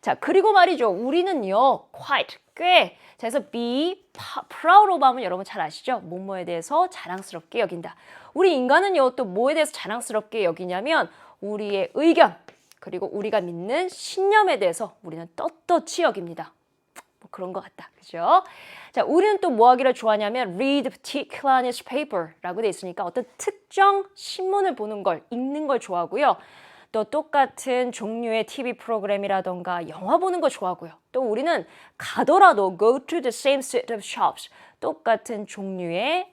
자, 그리고 말이죠. 우리는요, quite, 꽤. 자, 그래서 be proud of 하면 여러분 잘 아시죠? 뭐뭐에 대해서 자랑스럽게 여긴다. 우리 인간은요, 또 뭐에 대해서 자랑스럽게 여기냐면 우리의 의견, 그리고 우리가 믿는 신념에 대해서 우리는 떳떳이 여깁니다. 뭐 그런 것 같다. 그죠? 자, 우리는 또 뭐 하기를 좋아하냐면 read particular newspaper라고 돼 있으니까 어떤 특정 신문을 보는 걸, 읽는 걸 좋아하고요. 또 똑같은 종류의 TV 프로그램이라던가 영화 보는 거 좋아하고요. 또 우리는 가더라도 go to the same set of shops, 똑같은 종류의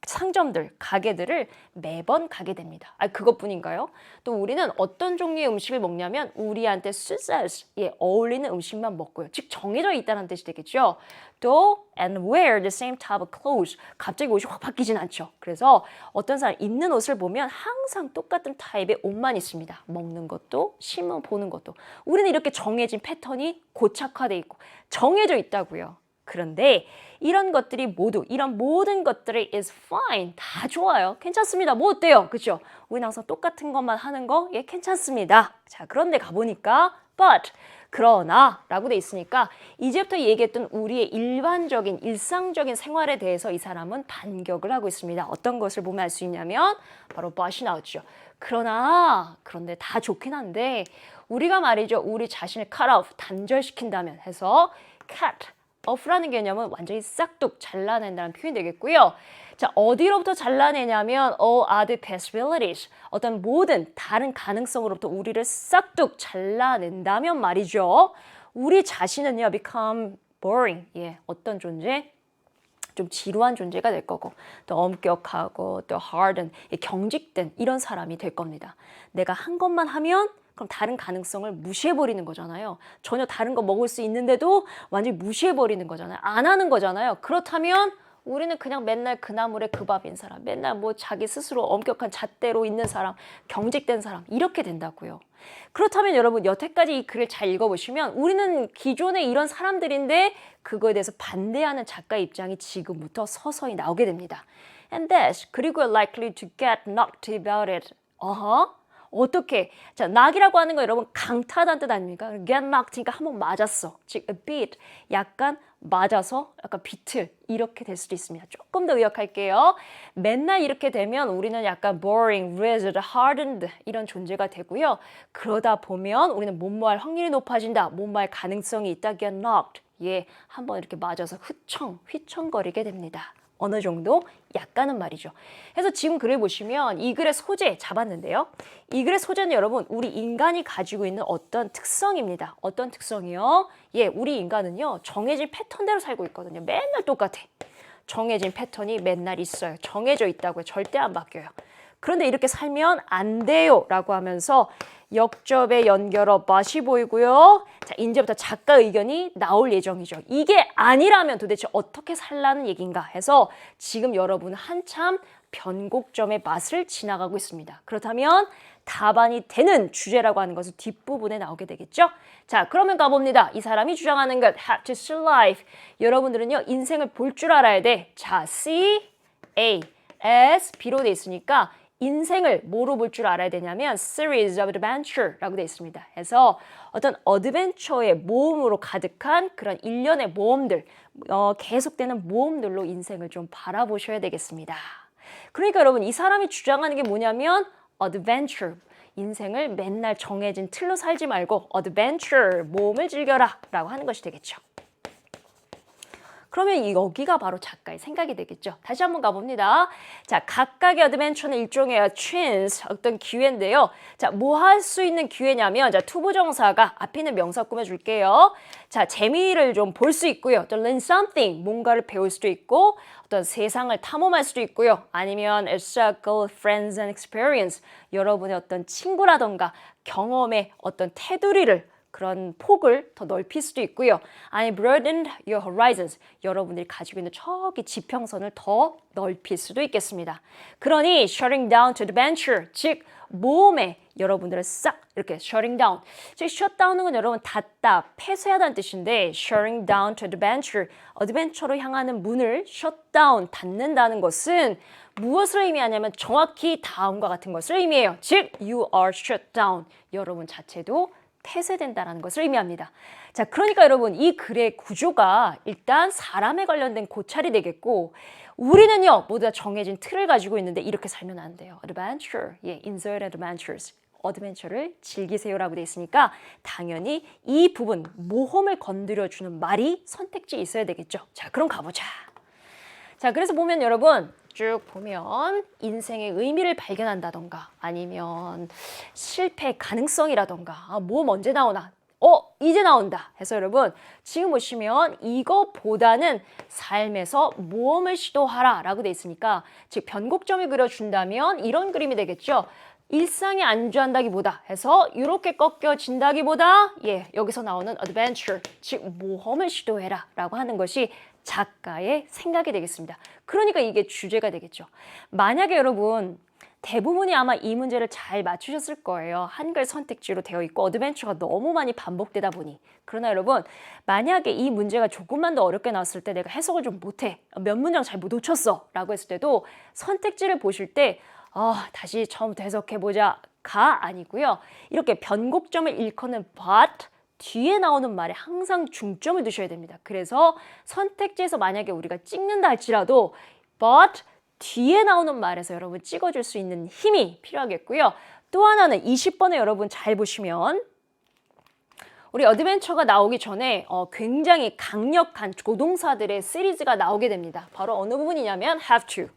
상점들, 가게들을 매번 가게 됩니다. 그것뿐인가요? 또 우리는 어떤 종류의 음식을 먹냐면 우리한테 suits 어울리는 음식만 먹고요. 즉 정해져 있다는 뜻이 되겠죠. 또 and wear the same type of clothes. 갑자기 옷이 확 바뀌진 않죠. 그래서 어떤 사람 입는 옷을 보면 항상 똑같은 타입의 옷만 있습니다. 먹는 것도 신문 보는 것도. 우리는 이렇게 정해진 패턴이 고착화돼 있고 정해져 있다고요. 그런데 이런 것들이 모두, 이런 모든 것들이 is fine, 다 좋아요. 괜찮습니다. 뭐 어때요? 그죠? 우리는 항상 똑같은 것만 하는 거, 괜찮습니다. 자, 그런데 가보니까 but, 그러나 라고 돼 있으니까 이제부터 얘기했던 우리의 일반적인, 일상적인 생활에 대해서 이 사람은 반격을 하고 있습니다. 어떤 것을 보면 알 수 있냐면 바로 but이 나오죠. 그런데 다 좋긴 한데 우리가 말이죠. 우리 자신을 cut off, 단절시킨다면 해서 cut, off라는 개념은 완전히 싹둑 잘라낸다는 표현이 되겠고요. 자, 어디로부터 잘라내냐면 all other possibilities, 어떤 모든 다른 가능성으로부터 우리를 싹둑 잘라낸다면 말이죠. 우리 자신은요, become boring, 어떤 존재? 좀 지루한 존재가 될 거고 또 엄격하고 또 hardened, 경직된 이런 사람이 될 겁니다. 내가 한 것만 하면 그럼 다른 가능성을 무시해버리는 거잖아요. 전혀 다른 거 먹을 수 있는데도 완전히 무시해버리는 거잖아요. 안 하는 거잖아요. 그렇다면 우리는 그냥 맨날 그 나물에 그 밥인 사람, 맨날 뭐 자기 스스로 엄격한 잣대로 있는 사람, 경직된 사람 이렇게 된다고요. 그렇다면 여러분 여태까지 이 글을 잘 읽어보시면 우리는 기존에 이런 사람들인데 그거에 대해서 반대하는 작가의 입장이 지금부터 서서히 나오게 됩니다. And this, 그리고 likely to get knocked about it. 어떻게? 자, knock이라고 하는 거 여러분 강타다는 뜻 아닙니까? get knocked니까 한번 맞았어. 즉, a bit, 약간 맞아서 약간 비틀 이렇게 될 수도 있습니다. 조금 더 의역할게요. 맨날 이렇게 되면 우리는 약간 boring, rigid, hardened 이런 존재가 되고요. 그러다 보면 우리는 못말 확률이 높아진다. 못말 가능성이 있다. get knocked. 한번 이렇게 맞아서 휘청거리게 됩니다. 어느 정도? 약간은 말이죠. 그래서 지금 글을 보시면 이 글의 소재 잡았는데요. 이 글의 소재는 여러분 우리 인간이 가지고 있는 어떤 특성입니다. 어떤 특성이요? 우리 인간은요 정해진 패턴대로 살고 있거든요. 맨날 똑같아. 정해진 패턴이 맨날 있어요. 정해져 있다고요. 절대 안 바뀌어요. 그런데 이렇게 살면 안 돼요 라고 하면서 역접의 연결어 맛이 보이고요. 자, 이제부터 작가 의견이 나올 예정이죠. 이게 아니라면 도대체 어떻게 살라는 얘기인가 해서 지금 여러분은 한참 변곡점의 맛을 지나가고 있습니다. 그렇다면 답안이 되는 주제라고 하는 것은 뒷부분에 나오게 되겠죠. 자, 그러면 가봅니다. 이 사람이 주장하는 것 have to see life. 여러분들은요 인생을 볼 줄 알아야 돼. 자, C, A, S, B로 돼 있으니까 인생을 뭐로 볼 줄 알아야 되냐면 series of adventure라고 되어 있습니다. 해서 어떤 어드벤처의 모험으로 가득한 그런 일련의 모험들, 계속되는 모험들로 인생을 좀 바라보셔야 되겠습니다. 그러니까 여러분 이 사람이 주장하는 게 뭐냐면 adventure, 인생을 맨날 정해진 틀로 살지 말고 adventure, 모험을 즐겨라 라고 하는 것이 되겠죠. 그러면 여기가 바로 작가의 생각이 되겠죠. 다시 한번 가봅니다. 자, 각각의 어드벤처는 일종의 chance, 어떤 기회인데요. 자, 뭐 할 수 있는 기회냐면, 자, 투부정사가 앞에 있는 명사 꾸며줄게요. 자, 재미를 좀 볼 수 있고요. 또 learn something, 뭔가를 배울 수도 있고, 어떤 세상을 탐험할 수도 있고요. 아니면 circle, friends and experience, 여러분의 어떤 친구라던가 경험의 어떤 테두리를 그런 폭을 더 넓힐 수도 있고요. 아니, broaden your horizons. 여러분들이 가지고 있는 저기 지평선을 더 넓힐 수도 있겠습니다. 그러니 shutting down to adventure, 즉 모험에 여러분들을 싹 이렇게 shutting down. 즉 shutdown은 건 여러분 닫다, 폐쇄하다는 뜻인데 shutting down to adventure, 어드벤처로 향하는 문을 shut down, 닫는다는 것은 무엇을 의미하냐면 정확히 다음과 같은 것을 의미해요. 즉 you are shut down. 여러분 자체도 폐쇄된다는 것을 의미합니다. 자, 그러니까 여러분 이 글의 구조가 일단 사람에 관련된 고찰이 되겠고 우리는요 모두 다 정해진 틀을 가지고 있는데 이렇게 살면 안 돼요. Adventure, 예, enjoy adventures. 어드벤처를 즐기세요라고 돼 있으니까 당연히 이 부분 모험을 건드려주는 말이 선택지에 있어야 되겠죠. 자, 그럼 가보자. 자, 그래서 보면 여러분 쭉 보면 인생의 의미를 발견한다던가 아니면 실패 가능성이라던가 모험 언제 나오나 이제 나온다 해서 여러분 지금 보시면 이거보다는 삶에서 모험을 시도하라 라고 돼 있으니까 즉 변곡점을 그려준다면 이런 그림이 되겠죠. 일상에 안주한다기보다 해서 이렇게 꺾여진다기보다 여기서 나오는 adventure 즉 모험을 시도해라 라고 하는 것이 작가의 생각이 되겠습니다. 그러니까 이게 주제가 되겠죠. 만약에 여러분 대부분이 아마 이 문제를 잘 맞추셨을 거예요. 한글 선택지로 되어 있고 어드벤처가 너무 많이 반복되다 보니. 그러나 여러분 만약에 이 문제가 조금만 더 어렵게 나왔을 때 내가 해석을 좀 못해. 몇 문장 잘 못 놓쳤어 라고 했을 때도 선택지를 보실 때 다시 처음부터 해석해보자 가 아니고요. 이렇게 변곡점을 일컫는 but 뒤에 나오는 말에 항상 중점을 두셔야 됩니다. 그래서 선택지에서 만약에 우리가 찍는다 할지라도 but 뒤에 나오는 말에서 여러분 찍어줄 수 있는 힘이 필요하겠고요. 또 하나는 20번에 여러분 잘 보시면 우리 어드벤처가 나오기 전에 굉장히 강력한 조동사들의 시리즈가 나오게 됩니다. 바로 어느 부분이냐면 have to.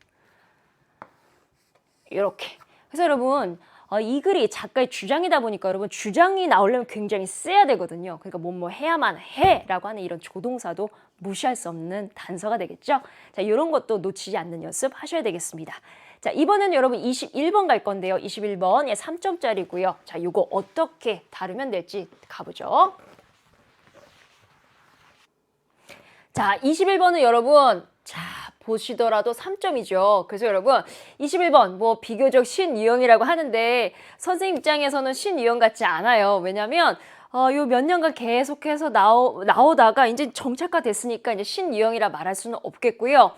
이렇게. 그래서 여러분 이 글이 작가의 주장이다 보니까 여러분 주장이 나오려면 굉장히 세야 되거든요. 그러니까 뭐뭐 해야만 해라고 하는 이런 조동사도 무시할 수 없는 단서가 되겠죠. 자, 이런 것도 놓치지 않는 연습 하셔야 되겠습니다. 자, 이번엔 여러분 21번 갈 건데요. 21번 3점짜리고요. 자, 이거 어떻게 다루면 될지 가보죠. 자, 21번은 여러분 보시더라도 3점이죠. 그래서 여러분 21번 뭐 비교적 신유형이라고 하는데 선생님 입장에서는 신유형 같지 않아요. 왜냐면 요 몇 년간 계속해서 나오다가 이제 정착화 됐으니까 이제 신유형이라 말할 수는 없겠고요.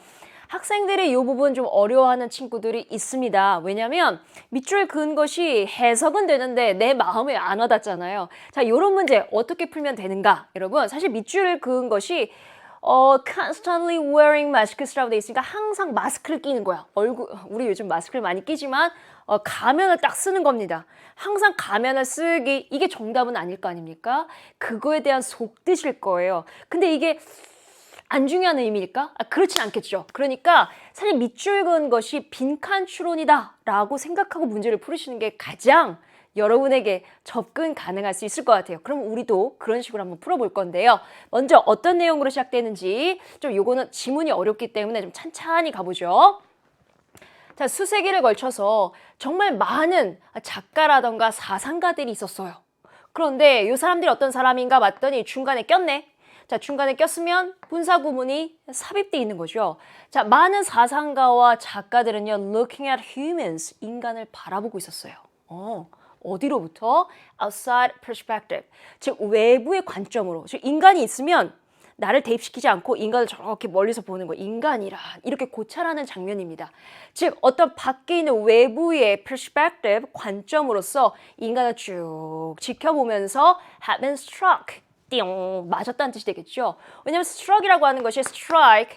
학생들이 이 부분 좀 어려워하는 친구들이 있습니다. 왜냐면 밑줄 그은 것이 해석은 되는데 내 마음에 안 와닿잖아요. 자, 이런 문제 어떻게 풀면 되는가? 여러분 사실 밑줄을 그은 것이 constantly wearing masks라고 돼 있으니까 항상 마스크를 끼는 거야. 우리 요즘 마스크를 많이 끼지만 가면을 딱 쓰는 겁니다. 항상 가면을 쓰기 이게 정답은 아닐 거 아닙니까? 그거에 대한 속뜻일 거예요. 근데 이게 안 중요한 의미일까? 그렇진 않겠죠. 그러니까 사실 밑줄 그은 것이 빈칸 추론이다 라고 생각하고 문제를 풀으시는 게 가장 여러분에게 접근 가능할 수 있을 것 같아요. 그럼 우리도 그런 식으로 한번 풀어볼 건데요. 먼저 어떤 내용으로 시작되는지 좀 요거는 지문이 어렵기 때문에 좀 찬찬히 가보죠. 자, 수세기를 걸쳐서 정말 많은 작가라던가 사상가들이 있었어요. 그런데 이 사람들이 어떤 사람인가 봤더니 중간에 꼈네. 자, 중간에 꼈으면 분사 구문이 삽입돼 있는 거죠. 자, 많은 사상가와 작가들은요, looking at humans, 인간을 바라보고 있었어요. 어디로부터? outside perspective, 즉 외부의 관점으로. 즉 인간이 있으면 나를 대입시키지 않고 인간을 저렇게 멀리서 보는 거, 인간이란 이렇게 고찰하는 장면입니다. 즉 어떤 밖에 있는 외부의 perspective, 관점으로서 인간을 쭉 지켜보면서 have been struck, 띵, 맞았다는 뜻이 되겠죠. 왜냐하면 struck이라고 하는 것이 strike의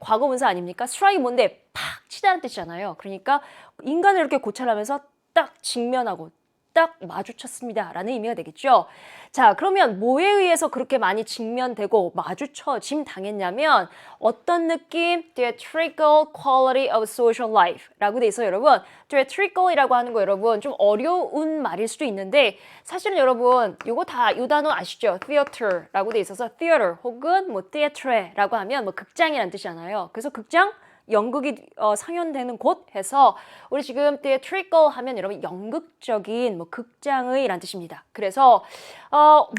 과거분사 아닙니까? strike이 뭔데? 팍 치다는 뜻이잖아요. 그러니까 인간을 이렇게 고찰하면서 딱 직면하고 딱 마주쳤습니다 라는 의미가 되겠죠. 자, 그러면 뭐에 의해서 그렇게 많이 직면되고 마주쳐짐 당했냐면 어떤 느낌? Theatrical quality of social life 라고 돼 있어요. 여러분, theatrical이라고 하는 거 여러분 좀 어려운 말일 수도 있는데 사실은 여러분 요거 다 요 단어 아시죠? theater라고 돼 있어서 theater 혹은 뭐 theatre라고 하면 뭐 극장이라는 뜻이잖아요. 그래서 극장 연극이 상연되는 곳 해서 우리 지금 theatrical 하면 여러분 연극적인 뭐 극장의 라는 뜻입니다. 그래서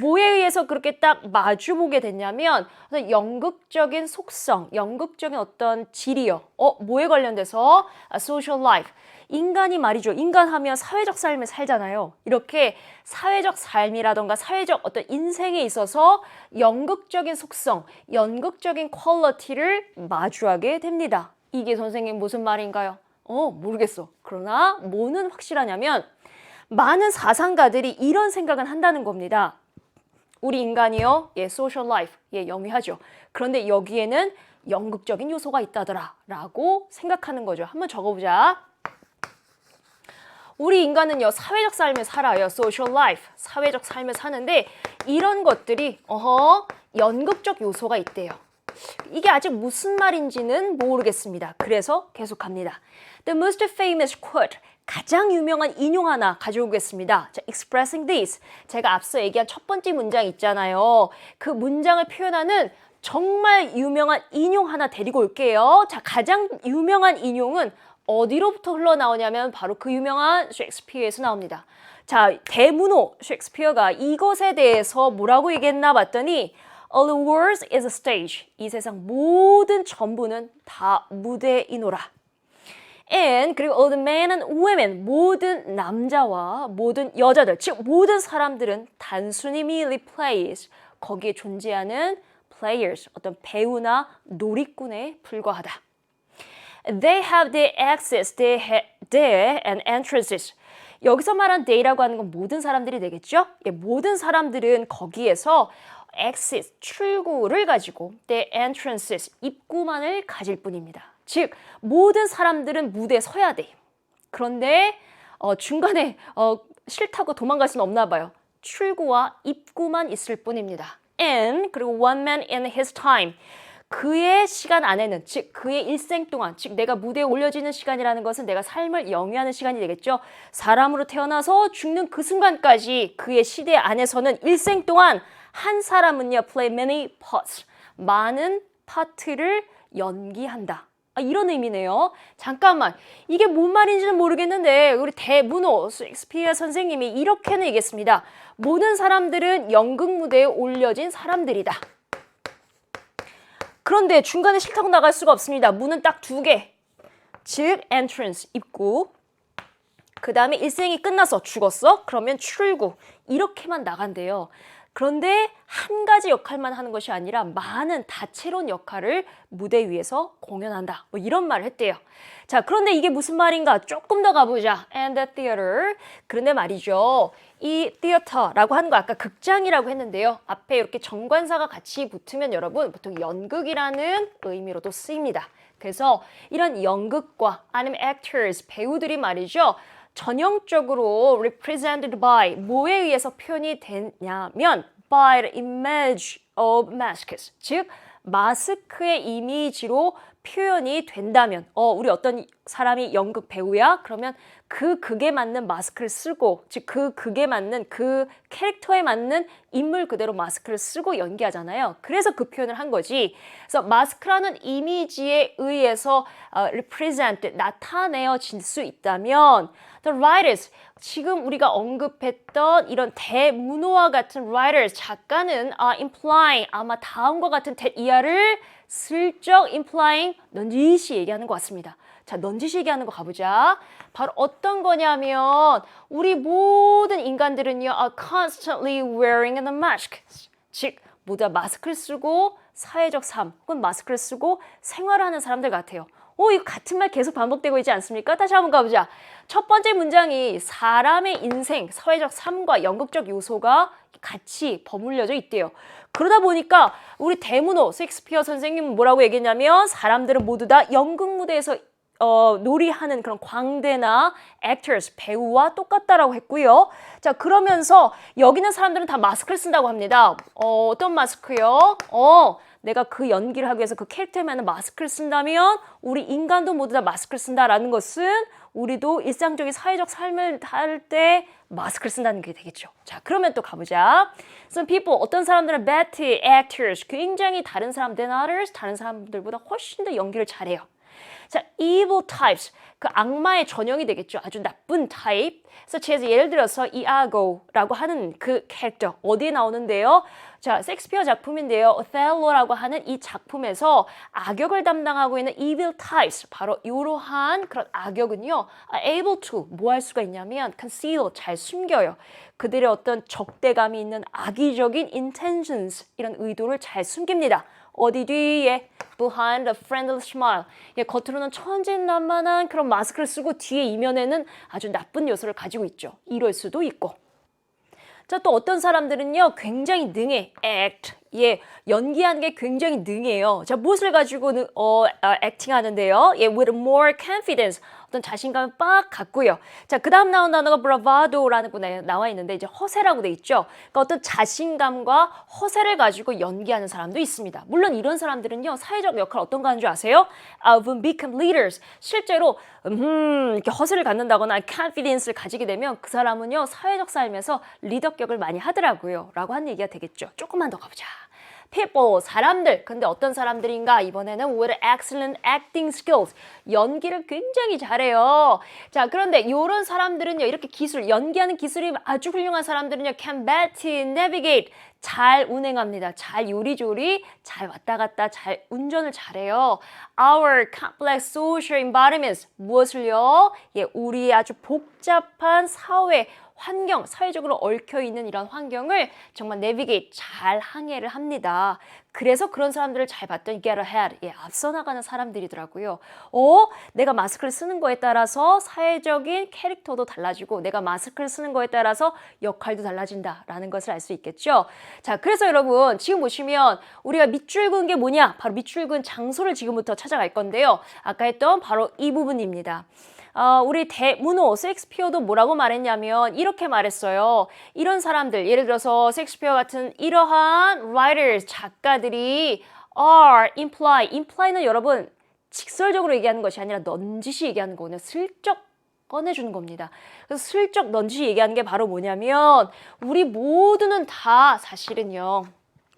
뭐에 의해서 그렇게 딱 마주보게 됐냐면 연극적인 속성, 연극적인 어떤 질이요. 뭐에 관련돼서 social life. 인간이 말이죠. 인간하면 사회적 삶을 살잖아요. 이렇게 사회적 삶이라던가 사회적 어떤 인생에 있어서 연극적인 속성, 연극적인 퀄리티를 마주하게 됩니다. 이게 선생님 무슨 말인가요? 모르겠어. 그러나 뭐는 확실하냐면 많은 사상가들이 이런 생각은 한다는 겁니다. 우리 인간이요, social life, 영위하죠. 그런데 여기에는 연극적인 요소가 있다더라 라고 생각하는 거죠. 한번 적어보자. 우리 인간은요, 사회적 삶을 살아요. social life, 사회적 삶을 사는데 이런 것들이 연극적 요소가 있대요. 이게 아직 무슨 말인지는 모르겠습니다. 그래서 계속합니다. The most famous quote, 가장 유명한 인용 하나 가져오겠습니다. 자, expressing this, 제가 앞서 얘기한 첫 번째 문장 있잖아요. 그 문장을 표현하는 정말 유명한 인용 하나 데리고 올게요. 자, 가장 유명한 인용은 어디로부터 흘러나오냐면 바로 그 유명한 셰익스피어에서 나옵니다. 자, 대문호 셰익스피어가 이것에 대해서 뭐라고 얘기했나 봤더니 All the world is a stage. 이 세상 모든 전부는 다 무대이노라. And 그리고 all the men and women, 모든 남자와 모든 여자들, 즉 모든 사람들은 단순히 merely plays, 거기에 존재하는 players, 어떤 배우나 놀이꾼에 불과하다. They have their access, their and entrances. 여기서 말한 they라고 하는 건 모든 사람들이 되겠죠? 모든 사람들은 거기에서 access, 출구를 가지고 their entrances, 입구만을 가질 뿐입니다. 즉, 모든 사람들은 무대에 서야 돼. 그런데 중간에 싫다고 도망갈 수는 없나 봐요. 출구와 입구만 있을 뿐입니다. And 그리고 one man in his time. 그의 시간 안에는, 즉 그의 일생 동안, 즉 내가 무대에 올려지는 시간이라는 것은 내가 삶을 영위하는 시간이 되겠죠. 사람으로 태어나서 죽는 그 순간까지 그의 시대 안에서는 일생 동안 한 사람은요, play many parts, 많은 파트를 연기한다. 이런 의미네요. 잠깐만, 이게 뭔 말인지는 모르겠는데 우리 대문호 셰익스피어 선생님이 이렇게는 얘기했습니다. 모든 사람들은 연극 무대에 올려진 사람들이다. 그런데 중간에 싫다고 나갈 수가 없습니다. 문은 딱 두 개. 즉 entrance, 입구. 그 다음에 일생이 끝나서 죽었어? 그러면 출구. 이렇게만 나간대요. 그런데 한 가지 역할만 하는 것이 아니라 많은 다채로운 역할을 무대 위에서 공연한다. 뭐 이런 말을 했대요. 자, 그런데 이게 무슨 말인가? 조금 더 가보자. And the theater. 그런데 말이죠. 이 theater라고 하는 거 아까 극장이라고 했는데요. 앞에 이렇게 정관사가 같이 붙으면 여러분 보통 연극이라는 의미로도 쓰입니다. 그래서 이런 연극과 아니면 actors, 배우들이 말이죠. 전형적으로 represented by 뭐에 의해서 표현이 되냐면 by the image of masks, 즉 마스크의 이미지로 표현이 된다면 우리 어떤 사람이 연극 배우야? 그러면 그 극에 맞는 마스크를 쓰고, 즉 그 극에 맞는 그 캐릭터에 맞는 인물 그대로 마스크를 쓰고 연기하잖아요. 그래서 그 표현을 한 거지. 그래서 마스크라는 이미지에 의해서 represent, 나타내어질 수 있다면 the writers, 지금 우리가 언급했던 이런 대문호와 같은 writers, 작가는 implying, 아마 다음과 같은 이하를 슬쩍 implying, 넌지시 얘기하는 것 같습니다. 자, 넌지시 얘기하는 거 가보자. 바로 어떤 거냐면 우리 모든 인간들은요, are constantly wearing a mask. 즉, 모두 다 마스크를 쓰고 사회적 삶 혹은 마스크를 쓰고 생활하는 사람들 같아요. 이거 같은 말 계속 반복되고 있지 않습니까? 다시 한번 가보자. 첫 번째 문장이 사람의 인생, 사회적 삶과 연극적 요소가 같이 버물려져 있대요. 그러다 보니까 우리 대문호 셰익스피어 선생님은 뭐라고 얘기했냐면 사람들은 모두 다 연극 무대에서 놀이하는 그런 광대나 actors, 배우와 똑같다라고 했고요. 자, 그러면서 여기 있는 사람들은 다 마스크를 쓴다고 합니다. 어떤 마스크요? 내가 그 연기를 하기 위해서 그 캐릭터에 맞는 마스크를 쓴다면 우리 인간도 모두 다 마스크를 쓴다라는 것은 우리도 일상적인 사회적 삶을 할 때 마스크를 쓴다는 게 되겠죠. 자, 그러면 또 가보자. Some people, 어떤 사람들은 better actors, 굉장히 다른 사람 than others, 다른 사람들보다 훨씬 더 연기를 잘해요. 자, evil types, 그 악마의 전형이 되겠죠. 아주 나쁜 타입. such as 예를 들어서 이아고라고 하는 그 캐릭터 어디에 나오는데요? 자, 셰익스피어 작품인데요. 오텔로라고 하는 이 작품에서 악역을 담당하고 있는 evil types, 바로 이러한 그런 악역은요, able to, 뭐 할 수가 있냐면 conceal, 잘 숨겨요. 그들의 어떤 적대감이 있는 악의적인 intentions, 이런 의도를 잘 숨깁니다. 어디 뒤에? Behind a friendly smile. 예, 겉으로는 천진난만한 그런 마스크를 쓰고 뒤에 이면에는 아주 나쁜 요소를 가지고 있죠. 이럴 수도 있고. 자, 또 어떤 사람들은요, 굉장히 능해. act. 예, 연기하는 게 굉장히 능해요. 자, 무엇을 가지고 acting 하는데요? 예, with more confidence. 어떤 자신감을 빡 갖고요. 자, 그 다음 나온 단어가 bravado라는 거 나와 있는데 이제 허세라고 돼 있죠. 그러니까 어떤 자신감과 허세를 가지고 연기하는 사람도 있습니다. 물론 이런 사람들은요, 사회적 역할 어떤 거 하는 줄 아세요? Will become leaders. 실제로 이렇게 허세를 갖는다거나 confidence를 가지게 되면 그 사람은요, 사회적 삶에서 리더격을 많이 하더라고요. 라고 하는 얘기가 되겠죠. 조금만 더 가보자. people, 사람들. 근데 어떤 사람들인가? 이번에는 with excellent acting skills. 연기를 굉장히 잘해요. 자, 그런데 이런 사람들은요, 이렇게 기술, 연기하는 기술이 아주 훌륭한 사람들은요, can better navigate. 잘 운행합니다. 잘 요리조리, 잘 왔다 갔다, 잘 운전을 잘해요. Our complex social environments. 무엇을요? 예, 우리의 아주 복잡한 사회, 환경, 사회적으로 얽혀있는 이런 환경을 정말 내비게이트, 잘 항해를 합니다. 그래서 그런 사람들을 잘 봤더니 get ahead, 예, 앞서 나가는 사람들이더라고요. 내가 마스크를 쓰는 거에 따라서 사회적인 캐릭터도 달라지고 내가 마스크를 쓰는 거에 따라서 역할도 달라진다라는 것을 알 수 있겠죠. 자, 그래서 여러분 지금 보시면 우리가 밑줄 그은 게 뭐냐? 바로 밑줄 그은 장소를 지금부터 찾아갈 건데요. 아까 했던 바로 이 부분입니다. 우리 대문호 셰익스피어도 뭐라고 말했냐면 이렇게 말했어요. 이런 사람들, 예를 들어서 셰익스피어 같은 이러한 writers, 작가들이 imply는 여러분 직설적으로 얘기하는 것이 아니라 넌지시 얘기하는 거거든요. 슬쩍 꺼내주는 겁니다. 그래서 슬쩍 넌지시 얘기하는 게 바로 뭐냐면 우리 모두는 다 사실은요.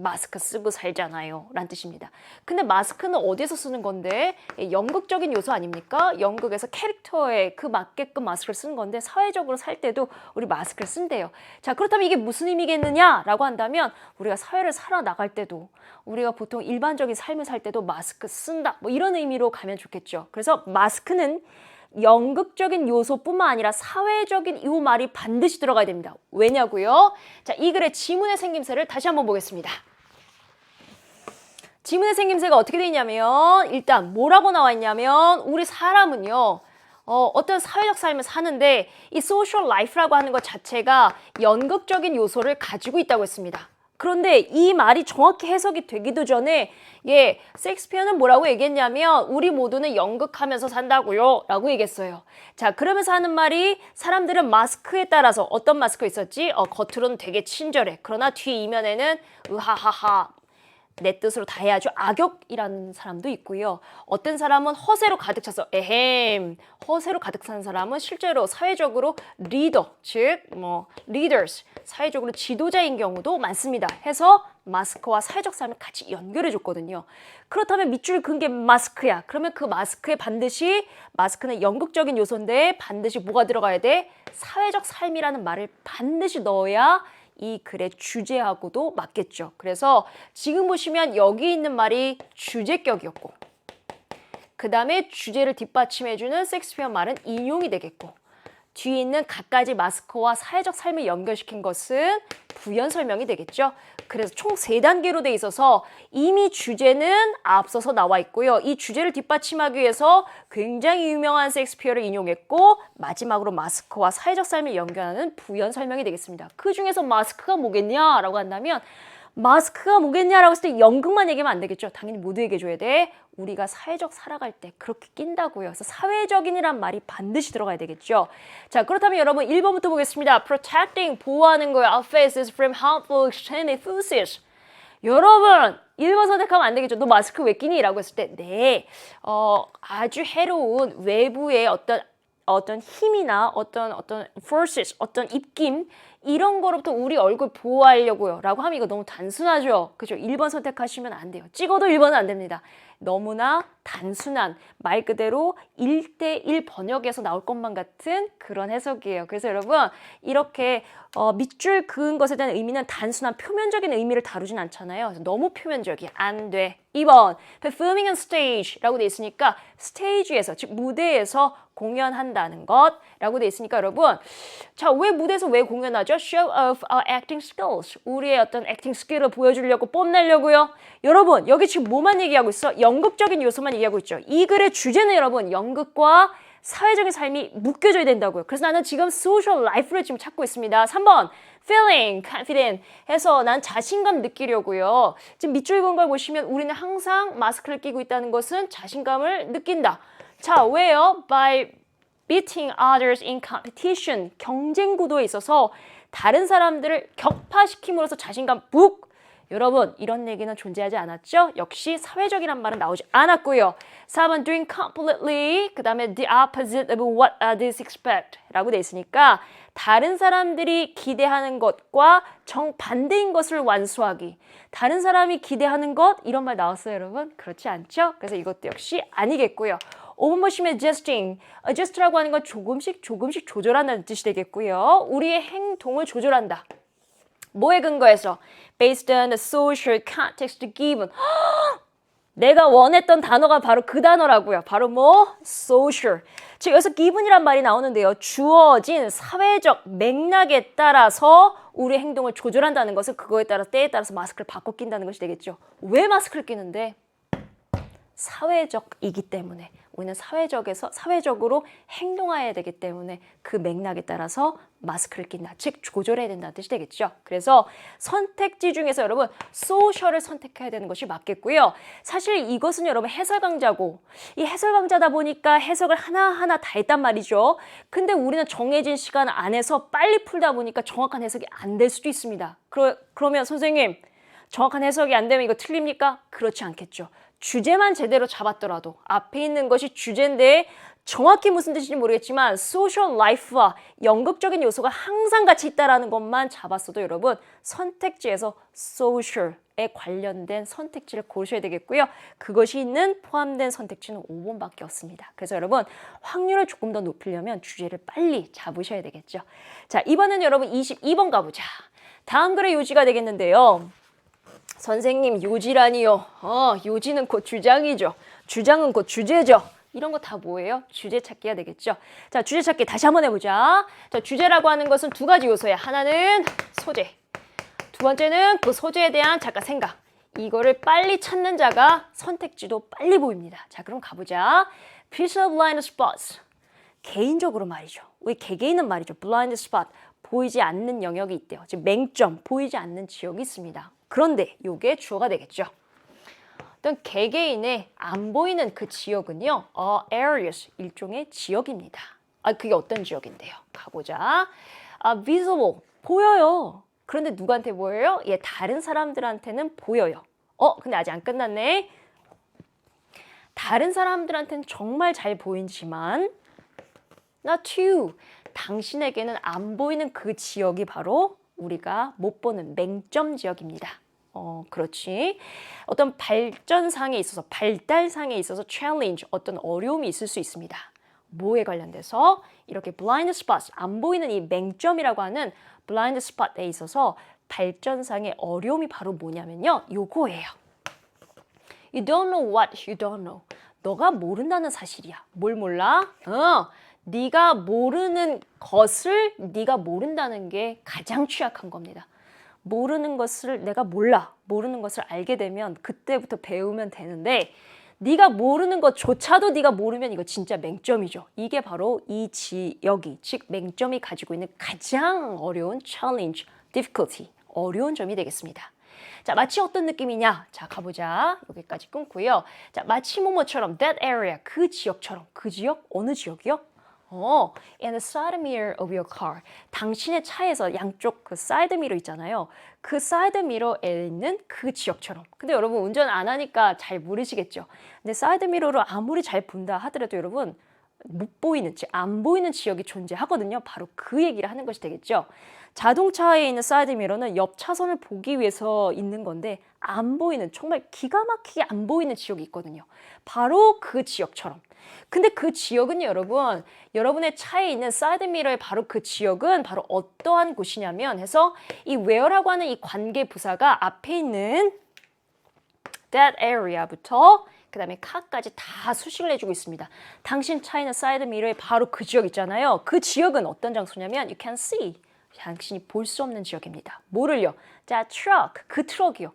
마스크 쓰고 살잖아요 라는 뜻입니다. 근데 마스크는 어디에서 쓰는 건데? 연극적인 요소 아닙니까? 연극에서 캐릭터에 그 맞게끔 마스크를 쓰는 건데 사회적으로 살 때도 우리 마스크를 쓴대요. 자, 그렇다면 이게 무슨 의미겠느냐? 라고 한다면 우리가 사회를 살아나갈 때도 우리가 보통 일반적인 삶을 살 때도 마스크 쓴다. 뭐 이런 의미로 가면 좋겠죠. 그래서 마스크는 연극적인 요소뿐만 아니라 사회적인 이 말이 반드시 들어가야 됩니다. 왜냐고요? 자, 이 글의 지문의 생김새를 다시 한번 보겠습니다. 지문의 생김새가 어떻게 되어 있냐면 일단 뭐라고 나와 있냐면 우리 사람은요. 어떤 사회적 삶을 사는데 이 social life라고 하는 것 자체가 연극적인 요소를 가지고 있다고 했습니다. 그런데 이 말이 정확히 해석이 되기도 전에 셰익스피어는 뭐라고 얘기했냐면 우리 모두는 연극하면서 산다고요 라고 얘기했어요. 자, 그러면서 하는 말이 사람들은 마스크에 따라서 어떤 마스크 있었지? 겉으로는 되게 친절해. 그러나 뒤 이면에는 으하하하 내 뜻으로 다 해야죠. 악역이라는 사람도 있고요. 어떤 사람은 허세로 가득 차서 허세로 가득 찬 사람은 실제로 사회적으로 리더, 즉 leaders, 사회적으로 지도자인 경우도 많습니다. 해서 마스크와 사회적 삶을 같이 연결해 줬거든요. 그렇다면 밑줄 그은 게 마스크야. 그러면 그 마스크에 반드시 마스크는 연극적인 요소인데 반드시 뭐가 들어가야 돼? 사회적 삶이라는 말을 반드시 넣어야 이 글의 주제하고도 맞겠죠. 그래서 지금 보시면 여기 있는 말이 주제격이었고 그 다음에 주제를 뒷받침해주는 셰익스피어 말은 인용이 되겠고 뒤에 있는 갖가지 마스크와 사회적 삶을 연결시킨 것은 부연 설명이 되겠죠. 그래서 총 3단계로 돼 있어서 이미 주제는 앞서서 나와 있고요. 이 주제를 뒷받침하기 위해서 굉장히 유명한 셰익스피어를 인용했고 마지막으로 마스크와 사회적 삶을 연결하는 부연 설명이 되겠습니다. 그 중에서 마스크가 뭐겠냐라고 한다면 마스크가 뭐겠냐라고 했을 때 연극만 얘기하면 안 되겠죠. 당연히 모두에게 줘야 돼. 우리가 사회적 살아갈 때 그렇게 낀다고요. 그래서 사회적인이란 말이 반드시 들어가야 되겠죠. 자, 그렇다면 여러분 1번부터 보겠습니다. Protecting, 보호하는 거예요. Our faces from harmful external influences. 여러분 1번 선택하면 안 되겠죠. 너 마스크 왜 끼니? 라고 했을 때 네, 아주 해로운 외부의 어떤 힘이나 어떤 forces, 어떤 입김 이런 거로부터 우리 얼굴 보호하려고요. 라고 하면 이거 너무 단순하죠. 그죠? 1번 선택하시면 안 돼요. 찍어도 1번은 안 됩니다. 너무나 단순한 말 그대로 1대1 번역에서 나올 것만 같은 그런 해석이에요. 그래서 여러분 이렇게 밑줄 그은 것에 대한 의미는 단순한 표면적인 의미를 다루진 않잖아요. 그래서 너무 표면적이야. 안 돼. 2번 performing on stage라고 돼 있으니까 스테이지에서 즉 무대에서 공연한다는 것라고 돼 있으니까 여러분 자, 왜 무대에서 왜 공연하죠? Show off our acting skills. 우리의 어떤 액팅 스킬을 보여주려고 뽐내려고요. 여러분 여기 지금 뭐만 얘기하고 있어? 연극적인 요소만 얘기하고 있죠. 이 글의 주제는 여러분 연극과 사회적인 삶이 묶여져야 된다고요. 그래서 나는 지금 social life를 지금 찾고 있습니다. 3번 feeling confident 해서 난 자신감 느끼려고요. 지금 밑줄 그은 걸 보시면 우리는 항상 마스크를 끼고 있다는 것은 자신감을 느낀다. 자, 왜요? By beating others in competition. 경쟁 구도에 있어서 다른 사람들을 격파시킴으로써 자신감 북. 여러분 이런 얘기는 존재하지 않았죠? 역시 사회적이란 말은 나오지 않았고요. 4번 doing completely 그 다음에 the opposite of what others expect 라고 돼 있으니까 다른 사람들이 기대하는 것과 정반대인 것을 완수하기. 다른 사람이 기대하는 것 이런 말 나왔어요 여러분? 그렇지 않죠? 그래서 이것도 역시 아니겠고요. 5번 보시면 adjusting. adjust라고 하는 건 조금씩 조절한다는 뜻이 되겠고요. 우리의 행동을 조절한다. 뭐에 근거해서? Based on the social context given. 내가 원했던 단어가 바로 그 단어라고요. 바로 뭐? social. 즉 여기서 given이란 말이 나오는데요. 주어진 사회적 맥락에 따라서 우리 행동을 조절한다는 것은 그거에 따라 때에 따라서 마스크를 바꿔 낀다는 것이 되겠죠. 왜 마스크를 끼는데? 사회적이기 때문에 우리는 사회적으로 행동해야 되기 때문에 그 맥락에 따라서 마스크를 낀다. 즉 조절해야 된다는 뜻이 되겠죠. 그래서 선택지 중에서 여러분 소셜을 선택해야 되는 것이 맞겠고요. 사실 이것은 여러분 해설 강좌고 이 해설 강좌다 보니까 해석을 하나하나 다 했단 말이죠. 근데 우리는 정해진 시간 안에서 빨리 풀다 보니까 정확한 해석이 안 될 수도 있습니다. 그러면 선생님 정확한 해석이 안 되면 이거 틀립니까? 그렇지 않겠죠. 주제만 제대로 잡았더라도 앞에 있는 것이 주제인데 정확히 무슨 뜻인지 모르겠지만 소셜 라이프와 연극적인 요소가 항상 같이 있다는 것만 잡았어도 여러분 선택지에서 소셜에 관련된 선택지를 고르셔야 되겠고요. 그것이 포함된 선택지는 5번밖에 없습니다. 그래서 여러분 확률을 조금 더 높이려면 주제를 빨리 잡으셔야 되겠죠. 자, 이번엔 여러분 22번 가보자. 다음 글의 요지가 되겠는데요. 선생님 요지라니요. 요지는 곧 주장이죠. 주장은 곧 주제죠. 이런 거 다 뭐예요? 주제 찾기가 되겠죠. 자, 주제 찾기 다시 한번 해보자. 자, 주제라고 하는 것은 두 가지 요소야. 하나는 소재. 두 번째는 그 소재에 대한 작가 생각. 이거를 빨리 찾는 자가 선택지도 빨리 보입니다. 자, 그럼 가보자. Piece of blind spots. 개인적으로 말이죠. 우리 개개인은 말이죠. blind spot. 보이지 않는 영역이 있대요. 즉 맹점, 보이지 않는 지역이 있습니다. 그런데 이게 주어가 되겠죠. 어떤 개개인의 안 보이는 그 지역은요. areas, 일종의 지역입니다. 그게 어떤 지역인데요? 가보자. visible, 보여요. 그런데 누구한테 보여요? 다른 사람들한테는 보여요. 근데 아직 안 끝났네. 다른 사람들한테는 정말 잘 보이지만 not to, 당신에게는 안 보이는 그 지역이 바로 우리가 못 보는 맹점 지역입니다. 그렇지. 어떤 발전상에 있어서, 발달상에 있어서 challenge, 어떤 어려움이 있을 수 있습니다. 뭐에 관련돼서? 이렇게 blind spots, 안 보이는 이 맹점이라고 하는 blind spot에 있어서 발전상의 어려움이 바로 뭐냐면요. 요거예요. You don't know what you don't know. 너가 모른다는 사실이야. 뭘 몰라? 네가 모르는 것을 네가 모른다는 게 가장 취약한 겁니다. 모르는 것을 내가 몰라. 모르는 것을 알게 되면 그때부터 배우면 되는데 네가 모르는 것조차도 네가 모르면 이거 진짜 맹점이죠. 이게 바로 이 지역이, 즉 맹점이 가지고 있는 가장 어려운 challenge, difficulty, 어려운 점이 되겠습니다. 자, 마치 어떤 느낌이냐? 자, 가보자. 여기까지 끊고요. 자, 마치 뭐뭐처럼 that area, 그 지역처럼. 그 지역? 어느 지역이요? in the side mirror of your car. 당신의 차에서 양쪽 그 사이드 미러 있잖아요. 그 사이드 미러에 있는 그 지역처럼. 근데 여러분 운전 안 하니까 잘 모르시겠죠. 근데 사이드 미러로 아무리 잘 본다 하더라도 여러분 못 보이는, 안 보이는 지역이 존재하거든요. 바로 그 얘기를 하는 것이 되겠죠. 자동차에 있는 사이드 미러는 옆 차선을 보기 위해서 있는 건데 안 보이는, 정말 기가 막히게 안 보이는 지역이 있거든요. 바로 그 지역처럼. 근데 그 지역은 여러분, 여러분의 차에 있는 사이드 미러의 바로 그 지역은 바로 어떠한 곳이냐면 해서 이 where라고 하는 이 관계 부사가 앞에 있는 that area부터 그 다음에 car까지 다 수식을 해주고 있습니다. 당신 차에 있는 사이드 미러의 바로 그 지역 있잖아요. 그 지역은 어떤 장소냐면 you can see. 당신이 볼 수 없는 지역입니다. 뭐를요? 자, truck, 그 트럭이요.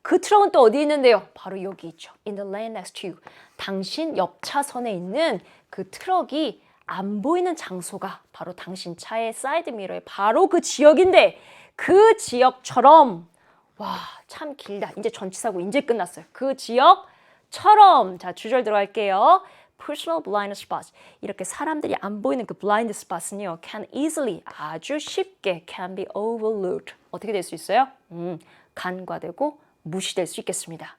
그 트럭은 또 어디 있는데요? 바로 여기 있죠. In the lane next to you. 당신 옆 차선에 있는 그 트럭이 안 보이는 장소가 바로 당신 차의 사이드 미러의 바로 그 지역인데 그 지역처럼 와, 참 길다. 이제 전치사고 이제 끝났어요. 그 지역처럼 자, 주절 들어갈게요. Personal blind spots. 이렇게 사람들이 안 보이는 그 blind spot은요, can easily, 아주 쉽게 can be overlooked. 어떻게 될 수 있어요? 간과되고 무시될 수 있겠습니다.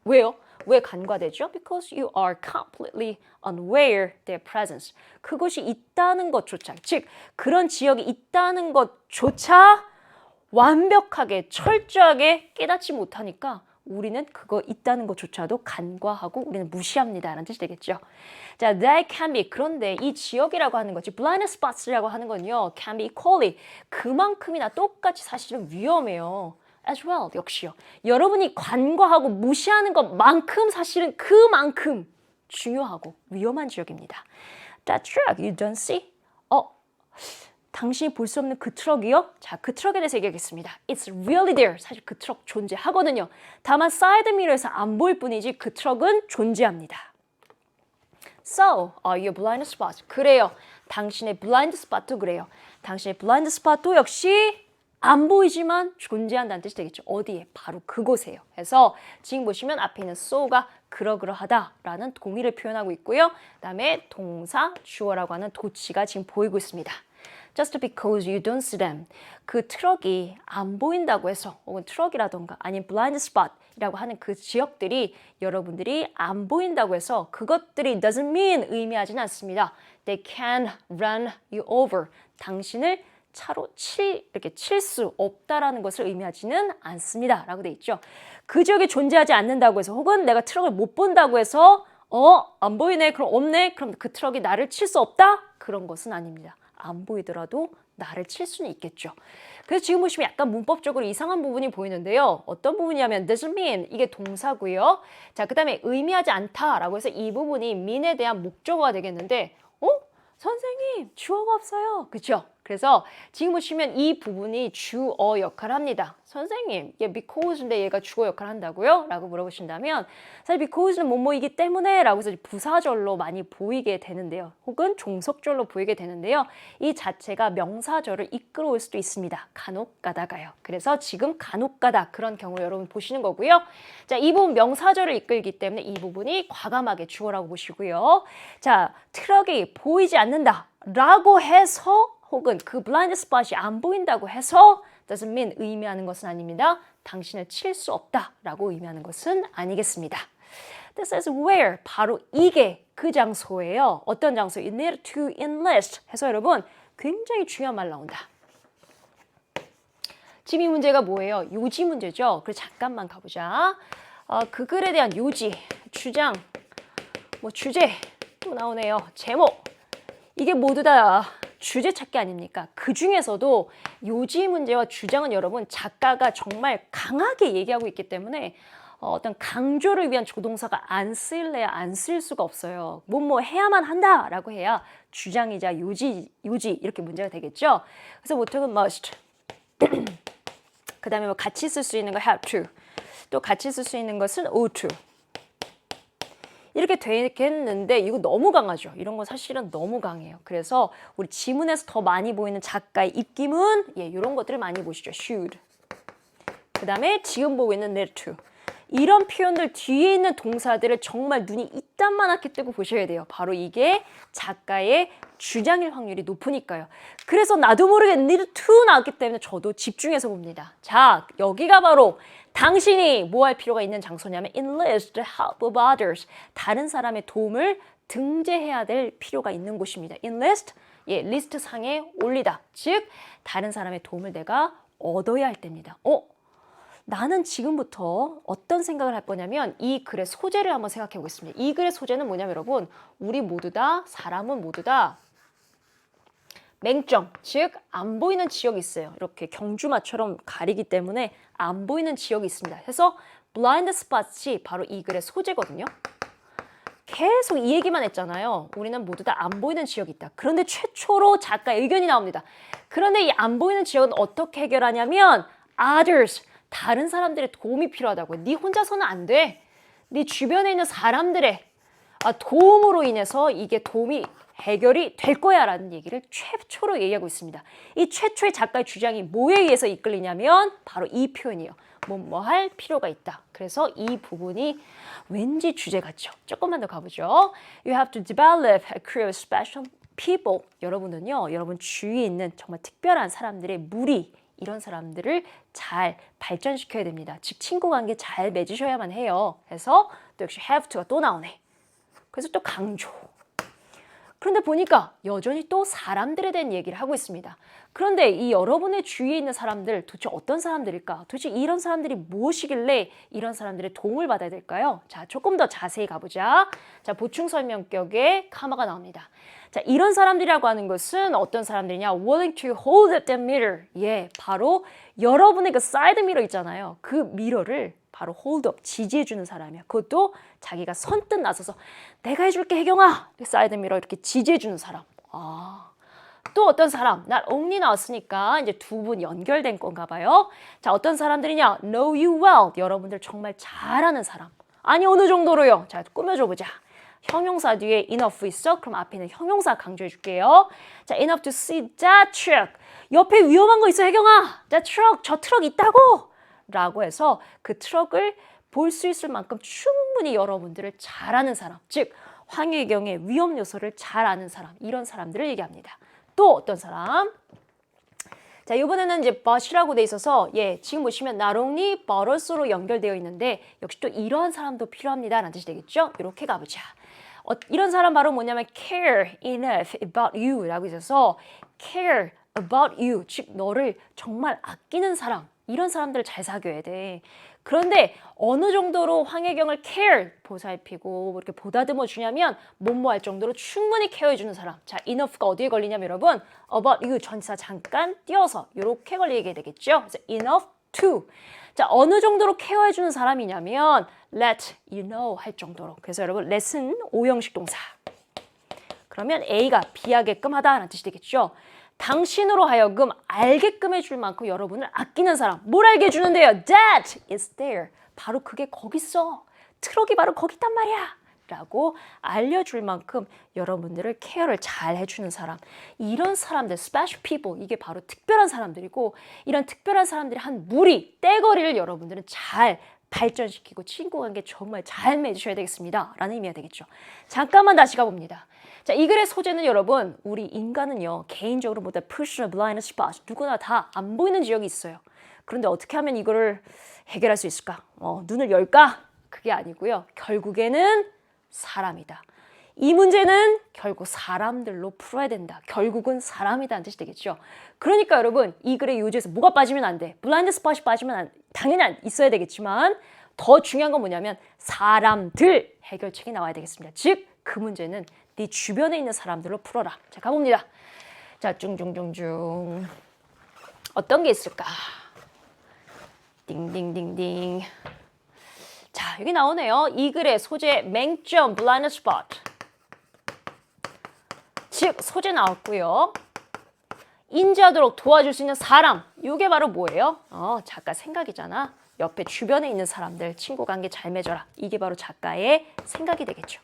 왜요? 왜 간과되죠? Because you are completely unaware their presence. 그것이 있다는 것조차, 즉 그런 지역이 있다는 것조차 완벽하게 철저하게 깨닫지 못하니까 우리는 그거 있다는 것조차도 간과하고 우리는 무시합니다 라는 뜻이 되겠죠. 자, that can be, 그런데 이 지역이라고 하는 거지 blind spots라고 하는 건요, can be equally, 그만큼이나 똑같이 사실은 위험해요. as well, 역시요. 여러분이 간과하고 무시하는 것만큼 사실은 그만큼 중요하고 위험한 지역입니다. That truck you don't see? 당신이 볼 수 없는 그 트럭이요? 자, 그 트럭에 대해서 얘기하겠습니다. It's really there. 사실 그 트럭 존재하거든요. 다만 사이드 미러에서 안 보일 뿐이지 그 트럭은 존재합니다. So, are you blind spot? 그래요. 당신의 blind spot도 그래요. 당신의 blind spot도 역시 안 보이지만 존재한다는 뜻이 되겠죠. 어디에? 바로 그곳에요. 그래서 지금 보시면 앞에 있는 so가 그러그러하다라는 동의를 표현하고 있고요. 그다음에 동사, 주어라고 하는 도치가 지금 보이고 있습니다. Just because you don't see them. 그 트럭이 안 보인다고 해서 혹은 트럭이라던가 아니면 blind spot이라고 하는 그 지역들이 여러분들이 안 보인다고 해서 그것들이 doesn't mean 의미하지는 않습니다. They can run you over. 당신을 차로 이렇게 칠 수 없다라는 것을 의미하지는 않습니다. 라고 돼 있죠. 그 지역이 존재하지 않는다고 해서 혹은 내가 트럭을 못 본다고 해서 안 보이네, 그럼 없네, 그럼 그 트럭이 나를 칠 수 없다? 그런 것은 아닙니다. 안 보이더라도 나를 칠 수는 있겠죠. 그래서 지금 보시면 약간 문법적으로 이상한 부분이 보이는데요. 어떤 부분이냐면 doesn't mean, 이게 동사고요. 자, 그 다음에 의미하지 않다라고 해서 이 부분이 mean에 대한 목적어가 되겠는데 선생님, 주어가 없어요. 그렇죠? 그래서 지금 보시면 이 부분이 주어 역할을 합니다. 선생님, because인데 얘가 주어 역할을 한다고요? 라고 물어보신다면 사실 because는 뭐뭐이기 때문에 라고 해서 부사절로 많이 보이게 되는데요. 혹은 종속절로 보이게 되는데요. 이 자체가 명사절을 이끌어올 수도 있습니다. 간혹 가다가요. 그래서 지금 간혹 가다 그런 경우 여러분 보시는 거고요. 자, 이 부분 명사절을 이끌기 때문에 이 부분이 과감하게 주어라고 보시고요. 자, 트럭이 보이지 않는다 라고 해서 혹은 그 블라인드 스팟이 안 보인다고 해서 doesn't mean 의미하는 것은 아닙니다. 당신을 칠 수 없다라고 의미하는 것은 아니겠습니다. This is where, 바로 이게 그 장소예요. 어떤 장소? You need to enlist 해서 여러분 굉장히 중요한 말 나온다. 지금 이 문제가 뭐예요? 요지 문제죠. 그래서 잠깐만 가보자. 그 글에 대한 요지, 주장, 주제 또 나오네요. 제목. 이게 모두 다 주제 찾기 아닙니까? 그 중에서도 요지 문제와 주장은 여러분 작가가 정말 강하게 얘기하고 있기 때문에 어떤 강조를 위한 조동사가 안 쓰일래야 안 쓸 수가 없어요. 뭐 해야만 한다라고 해야 주장이자 요지 이렇게 문제가 되겠죠. 그래서 보통은 must 그 다음에 같이 쓸 수 있는 거 have to 또 같이 쓸 수 있는 것은 ought to 이렇게 되겠는데 이거 너무 강하죠. 이런 건 사실은 너무 강해요. 그래서 우리 지문에서 더 많이 보이는 작가의 입김은 이런 것들을 많이 보시죠. should, 그 다음에 지금 보고 있는 needed to. 이런 표현들 뒤에 있는 동사들을 정말 눈이 이딴만하게 뜨고 보셔야 돼요. 바로 이게 작가의 주장일 확률이 높으니까요. 그래서 나도 모르게 needed to 나왔기 때문에 저도 집중해서 봅니다. 자, 여기가 바로 당신이 뭐 할 필요가 있는 장소냐면 enlist the help of others. 다른 사람의 도움을 등재해야 될 필요가 있는 곳입니다. enlist, 예, 리스트 상에 올리다. 즉, 다른 사람의 도움을 내가 얻어야 할 때입니다. 나는 지금부터 어떤 생각을 할 거냐면 이 글의 소재를 한번 생각해 보겠습니다. 이 글의 소재는 뭐냐면 여러분, 우리 모두 다, 사람은 모두 다 맹점, 즉 안 보이는 지역이 있어요. 이렇게 경주마처럼 가리기 때문에 안 보이는 지역이 있습니다. 그래서 blind spot이 바로 이 글의 소재거든요. 계속 이 얘기만 했잖아요. 우리는 모두 다 안 보이는 지역이 있다. 그런데 최초로 작가의 의견이 나옵니다. 그런데 이 안 보이는 지역은 어떻게 해결하냐면 others, 다른 사람들의 도움이 필요하다고요. 네 혼자서는 안 돼. 네 주변에 있는 사람들의 도움으로 인해서 이게 도움이 해결이 될 거야 라는 얘기를 최초로 얘기하고 있습니다. 이 최초의 작가의 주장이 뭐에 의해서 이끌리냐면 바로 이 표현이에요. 뭐 할 필요가 있다. 그래서 이 부분이 왠지 주제 같죠. 조금만 더 가보죠. You have to develop a crew of special people. 여러분은요, 여러분 주위에 있는 정말 특별한 사람들의 무리, 이런 사람들을 잘 발전시켜야 됩니다. 즉 친구 관계 잘 맺으셔야만 해요. 그래서 또 역시 have to가 또 나오네. 그래서 또 강조. 그런데 보니까 여전히 또 사람들에 대한 얘기를 하고 있습니다. 그런데 이 여러분의 주위에 있는 사람들 도대체 어떤 사람들일까? 도대체 이런 사람들이 무엇이길래 이런 사람들의 도움을 받아야 될까요? 자, 조금 더 자세히 가보자. 자, 보충 설명격에 카마가 나옵니다. 자, 이런 사람들이라고 하는 것은 어떤 사람들이냐? willing to hold up that mirror. 예, 바로 여러분의 그 사이드 미러 있잖아요. 그 미러를 바로 hold up, 지지해주는 사람이야. 그것도 자기가 선뜻 나서서 내가 해줄게 혜경아. 사이드 미러 이렇게 지지해주는 사람. 또 어떤 사람, not only 나왔으니까 이제 두 분 연결된 건가 봐요. 자, 어떤 사람들이냐? know you well. 여러분들 정말 잘 아는 사람. 아니, 어느 정도로요? 자, 꾸며줘 보자. 형용사 뒤에 enough 있어? 그럼 앞에 있는 형용사 강조해 줄게요. 자, enough to see that truck. 옆에 위험한 거 있어, 혜경아. that truck, 저 트럭 있다고. 라고 해서 그 트럭을 볼 수 있을 만큼 충분히 여러분들을 잘 아는 사람. 즉, 황혜경의 위험 요소를 잘 아는 사람. 이런 사람들을 얘기합니다. 또 어떤 사람? 자, 이번에는 이제 but이라고 돼 있어서 예, 지금 보시면 not only but also로 연결되어 있는데 역시 또 이러한 사람도 필요합니다 라는 뜻이 되겠죠? 이렇게 가보자. 이런 사람 바로 뭐냐면 care enough about you 라고 있어서 care about you, 즉 너를 정말 아끼는 사람, 이런 사람들을 잘 사귀어야 돼. 그런데 어느 정도로 황혜경을 care, 보살피고 이렇게 보다듬어 주냐면 뭐뭐 할 정도로 충분히 케어해 주는 사람. 자, enough가 어디에 걸리냐면 여러분 about you 전치사 잠깐 띄어서 이렇게 걸리게 되겠죠. 그래서 enough to. 자, 어느 정도로 케어해 주는 사람이냐면 let you know 할 정도로. 그래서 여러분 let은 오형식 동사. 그러면 A가 B하게끔 하다라는 뜻이 되겠죠. 당신으로 하여금 알게끔 해줄 만큼 여러분을 아끼는 사람. 뭘 알게 해주는데요? That is there. 바로 그게 거기 있어. 트럭이 바로 거기 있단 말이야. 라고 알려줄 만큼 여러분들을 케어를 잘 해주는 사람. 이런 사람들, special people, 이게 바로 특별한 사람들이고 이런 특별한 사람들이 한 무리, 떼거리를 여러분들은 잘 발전시키고 친구관계 정말 잘 맺으셔야 되겠습니다. 라는 의미가 되겠죠. 잠깐만 다시 가봅니다. 자, 이 글의 소재는 여러분, 우리 인간은요, 개인적으로 모두 push a blind spot, 누구나 다 안 보이는 지역이 있어요. 그런데 어떻게 하면 이거를 해결할 수 있을까? 눈을 열까? 그게 아니고요. 결국에는 사람이다. 이 문제는 결국 사람들로 풀어야 된다. 결국은 사람이다는 뜻이 되겠죠. 그러니까 여러분, 이 글의 요지에서 뭐가 빠지면 안 돼? 블라인드 스팟이 빠지면 당연히 있어야 되겠지만 더 중요한 건 뭐냐면 사람들 해결책이 나와야 되겠습니다. 즉, 그 문제는 네 주변에 있는 사람들로 풀어라. 자, 가봅니다. 자, 쭝쭝쭝쭝. 어떤 게 있을까? 띵띵띵띵. 자, 여기 나오네요. 이 글의 소재 맹점, blind spot. 즉, 소재 나왔고요. 인지하도록 도와줄 수 있는 사람. 이게 바로 뭐예요? 작가 생각이잖아. 옆에 주변에 있는 사람들, 친구 관계 잘 맺어라. 이게 바로 작가의 생각이 되겠죠.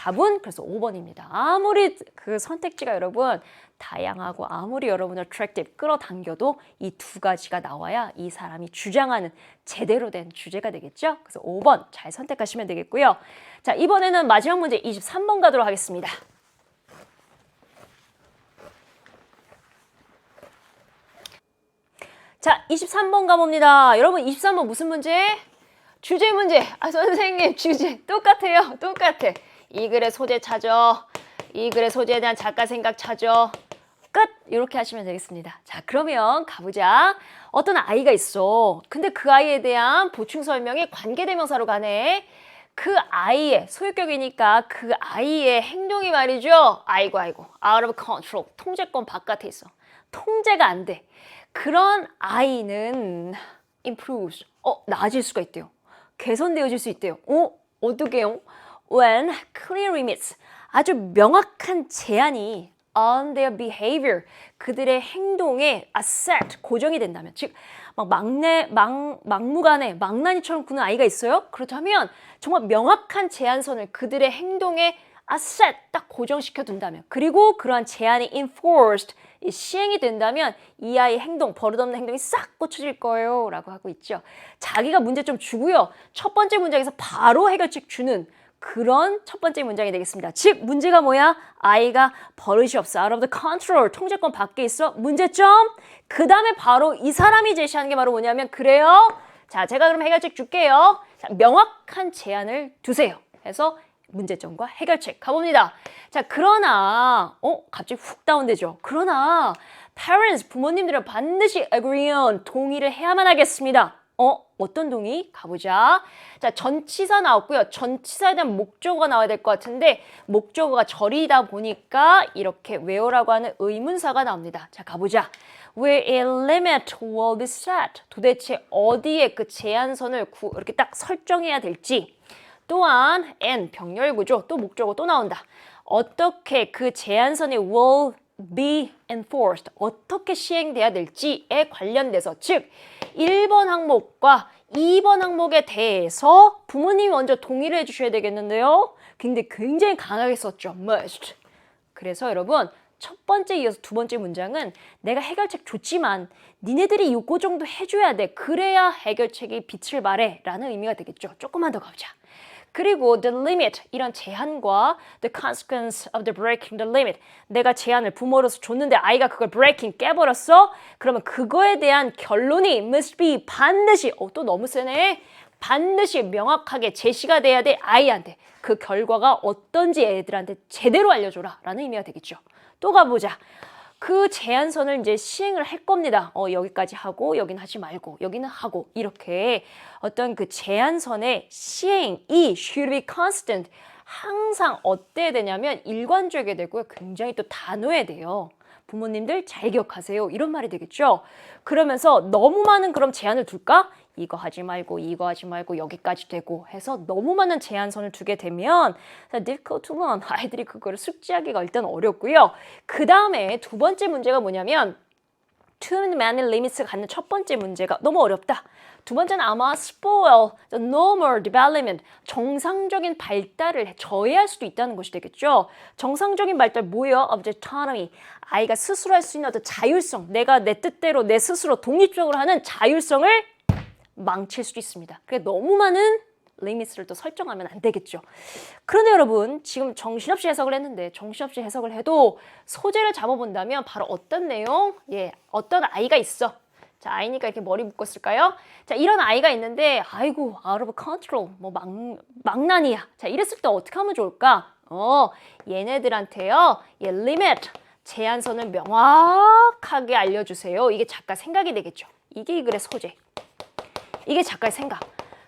답은 그래서 5번입니다. 아무리 그 선택지가 여러분 다양하고 아무리 여러분을 attractive 끌어당겨도 이 두 가지가 나와야 이 사람이 주장하는 제대로 된 주제가 되겠죠. 그래서 5번 잘 선택하시면 되겠고요. 자, 이번에는 마지막 문제 23번 가도록 하겠습니다. 자, 23번 가봅니다. 여러분 23번 무슨 문제? 주제 문제. 아, 선생님 주제 똑같아요. 똑같아. 이 글의 소재 찾아. 이 글의 소재에 대한 작가 생각 찾아. 끝! 이렇게 하시면 되겠습니다. 자, 그러면 가보자. 어떤 아이가 있어. 근데 그 아이에 대한 보충 설명이 관계대명사로 가네. 그 아이의 소유격이니까 그 아이의 행동이 말이죠. 아이고 out of control. 통제권 바깥에 있어. 통제가 안 돼. 그런 아이는 improves. 나아질 수가 있대요. 개선되어질 수 있대요. 어떻게요? When clear limits. 아주 명확한 제한이 on their behavior. 그들의 행동에 set, 고정이 된다면. 즉, 막 막무가내, 망나니처럼 구는 아이가 있어요? 그렇다면 정말 명확한 제한선을 그들의 행동에 set, 딱 고정시켜 둔다면. 그리고 그러한 제한이 enforced, 시행이 된다면 이 아이의 행동, 버릇없는 행동이 싹 고쳐질 거예요 라고 하고 있죠. 자기가 문제 좀 주고요. 첫 번째 문장에서 바로 해결책 주는 그런 첫 번째 문장이 되겠습니다. 즉 문제가 뭐야? 아이가 버릇이 없어. out of the control, 통제권 밖에 있어. 문제점? 그 다음에 바로 이 사람이 제시하는 게 바로 뭐냐면 그래요. 자, 제가 그럼 해결책 줄게요. 자, 명확한 제한을 두세요. 해서 문제점과 해결책 가봅니다. 자, 그러나 갑자기 훅 다운되죠. 그러나 parents, 부모님들은 반드시 agree on, 동의를 해야만 하겠습니다. 어떤 동의? 가보자. 자, 전치사 나왔고요. 전치사에 대한 목적어가 나와야 될 것 같은데 목적어가 절이다 보니까 이렇게 where라고 하는 의문사가 나옵니다. 자, 가보자. Where a limit will be set. 도대체 어디에 그 제한선을 이렇게 딱 설정해야 될지. 또한 and 병렬구조, 또 목적어 또 나온다. 어떻게 그 제한선이 will be enforced, 어떻게 시행돼야 될지에 관련돼서 즉 1번 항목과 2번 항목에 대해서 부모님이 먼저 동의를 해주셔야 되겠는데요. 근데 굉장히 강하게 썼죠. must. 그래서 여러분 첫 번째 이어서 두 번째 문장은 내가 해결책 줬지만 니네들이 요거 정도 해줘야 돼. 그래야 해결책이 빛을 발해 라는 의미가 되겠죠. 조금만 더 가보자. 그리고 the limit, 이런 제한과 the consequence of the breaking the limit. 내가 제한을 부모로서 줬는데 아이가 그걸 breaking, 깨버렸어? 그러면 그거에 대한 결론이 must be, 반드시, 또 너무 세네. 반드시 명확하게 제시가 돼야 돼, 아이한테. 그 결과가 어떤지 애들한테 제대로 알려줘라 라는 의미가 되겠죠. 또 가보자. 그 제한선을 이제 시행을 할 겁니다. 여기까지 하고 여기는 하지 말고 여기는 하고 이렇게 어떤 그 제한선의 시행이 should be constant. 항상 어때야 되냐면 일관되게 되고요. 굉장히 또 단호해야 돼요. 부모님들 잘 기억하세요. 이런 말이 되겠죠. 그러면서 너무 많은 그럼 제한을 둘까? 이거 하지 말고 이거 하지 말고 여기까지 되고 해서 너무 많은 제한선을 두게 되면 difficult to learn. 아이들이 그거를 숙지하기가 일단 어렵고요. 그 다음에 두 번째 문제가 뭐냐면 too many limits가 갖는 첫 번째 문제가 너무 어렵다. 두 번째는 아마 spoil the normal development, 정상적인 발달을 저해할 수도 있다는 것이 되겠죠. 정상적인 발달 뭐예요? of the autonomy, 아이가 스스로 할 수 있는 어떤 자율성, 내가 내 뜻대로 내 스스로 독립적으로 하는 자율성을 망칠 수도 있습니다. 그래 너무 많은 리미트를 또 설정하면 안 되겠죠. 그런데 여러분 지금 정신없이 해석을 했는데 정신없이 해석을 해도 소재를 잡아본다면 바로 어떤 내용? 어떤 아이가 있어. 자, 아이니까 이렇게 머리 묶었을까요? 자, 이런 아이가 있는데 아이고 out of control, 뭐 망난이야. 자, 이랬을 때 어떻게 하면 좋을까? 얘네들한테요. limit, 제한선을 명확하게 알려주세요. 이게 작가 생각이 되겠죠. 이게 이 글의 소재. 이게 작가의 생각.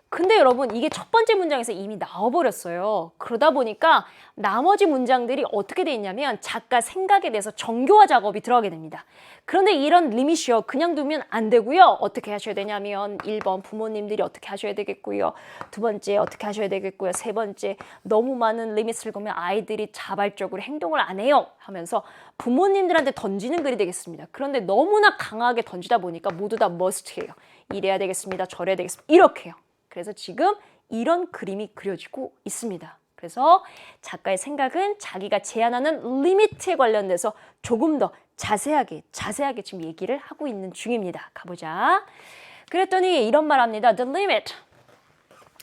근데 여러분 이게 첫 번째 문장에서 이미 나와버렸어요. 그러다 보니까 나머지 문장들이 어떻게 돼 있냐면 작가 생각에 대해서 정교화 작업이 들어가게 됩니다. 그런데 이런 리밋이요. 그냥 두면 안 되고요. 어떻게 하셔야 되냐면 1번 부모님들이 어떻게 하셔야 되겠고요. 두 번째 어떻게 하셔야 되겠고요. 세 번째 너무 많은 리밋을 걸면 아이들이 자발적으로 행동을 안 해요 하면서 부모님들한테 던지는 글이 되겠습니다. 그런데 너무나 강하게 던지다 보니까 모두 다 must해요. 이래야 되겠습니다. 저래야 되겠습니다. 이렇게요. 그래서 지금 이런 그림이 그려지고 있습니다. 그래서 작가의 생각은 자기가 제안하는 리미트에 관련돼서 조금 더 자세하게 지금 얘기를 하고 있는 중입니다. 가보자. 그랬더니 이런 말 합니다. The limit.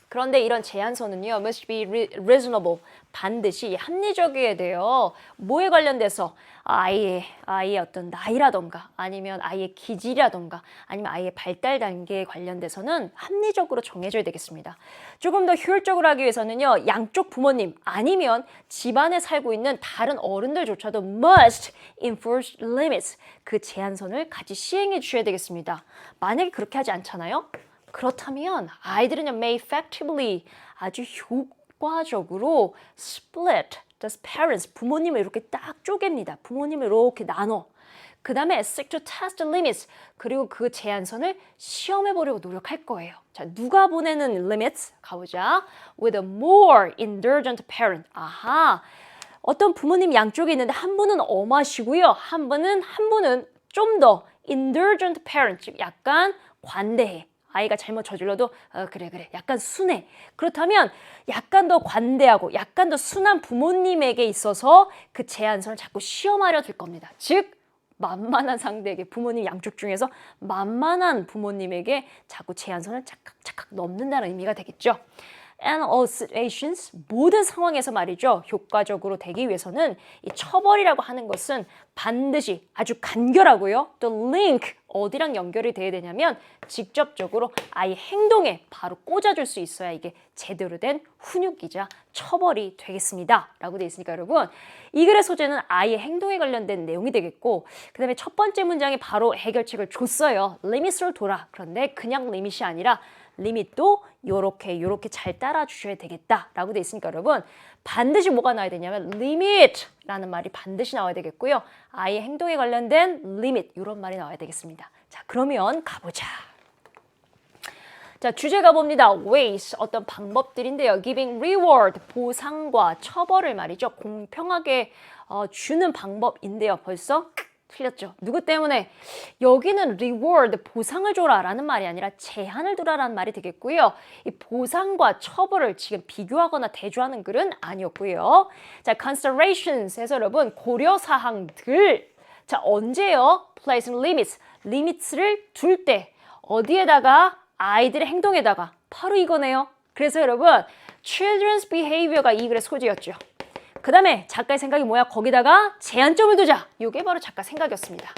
그런데 이런 제한선은요, must be reasonable. 반드시 합리적이어야 돼요. 뭐에 관련돼서? 아이의 어떤 나이라던가, 아니면 아이의 기질이라던가, 아니면 아이의 발달 단계에 관련돼서는 합리적으로 정해져야 되겠습니다. 조금 더 효율적으로 하기 위해서는요, 양쪽 부모님, 아니면 집안에 살고 있는 다른 어른들조차도 must enforce limits. 그 제한선을 같이 시행해 주셔야 되겠습니다. 만약에 그렇게 하지 않잖아요? 그렇다면 아이들은요, may effectively 아주 효과적으로 split the parents, 부모님을 이렇게 딱 쪼갭니다. 부모님을 이렇게 나눠. 그 다음에 seek to test the limits, 그리고 그 제한선을 시험해 보려고 노력할 거예요. 자, 누가 보내는 limits? 가보자. With a more indulgent parent. 아하, 어떤 부모님 양쪽에 있는데 한 분은 엄하시고요. 한 분은 좀 더 indulgent parent, 즉 약간 관대해. 아이가 잘못 저질러도 그래 약간 순해. 그렇다면 약간 더 관대하고 약간 더 순한 부모님에게 있어서 그 제한선을 자꾸 시험하려 들 겁니다. 즉 만만한 상대에게, 부모님 양쪽 중에서 만만한 부모님에게 자꾸 제한선을 착각 넘는다는 의미가 되겠죠. And all situations, 모든 상황에서 말이죠. 효과적으로 되기 위해서는 이 처벌이라고 하는 것은 반드시 아주 간결하고요. 또 link, 어디랑 연결이 돼야 되냐면 직접적으로 아이 행동에 바로 꽂아줄 수 있어야 이게 제대로 된 훈육이자 처벌이 되겠습니다. 라고 되어 있으니까 여러분, 이 글의 소재는 아이의 행동에 관련된 내용이 되겠고, 그 다음에 첫 번째 문장에 바로 해결책을 줬어요. limit을 둬라. 그런데 그냥 limit이 아니라 리밋도 요렇게 잘 따라 주셔야 되겠다라고 돼 있으니까 여러분, 반드시 뭐가 나와야 되냐면 limit라는 말이 반드시 나와야 되겠고요. 아이의 행동에 관련된 limit, 이런 말이 나와야 되겠습니다. 자, 그러면 가보자. 자, 주제가 봅니다. ways, 어떤 방법들인데요. giving reward, 보상과 처벌을 말이죠. 공평하게 주는 방법인데요. 벌써 틀렸죠. 누구 때문에? 여기는 reward, 보상을 줘라 라는 말이 아니라 제한을 두라 라는 말이 되겠고요. 이 보상과 처벌을 지금 비교하거나 대조하는 글은 아니었고요. 자, considerations에서 여러분 고려사항들. 자, 언제요? placing limits, limit를 둘 때. 어디에다가? 아이들의 행동에다가. 바로 이거네요. 그래서 여러분, children's behavior가 이 글의 소재였죠. 그 다음에 작가의 생각이 뭐야? 거기다가 제한점을 두자. 이게 바로 작가 생각이었습니다.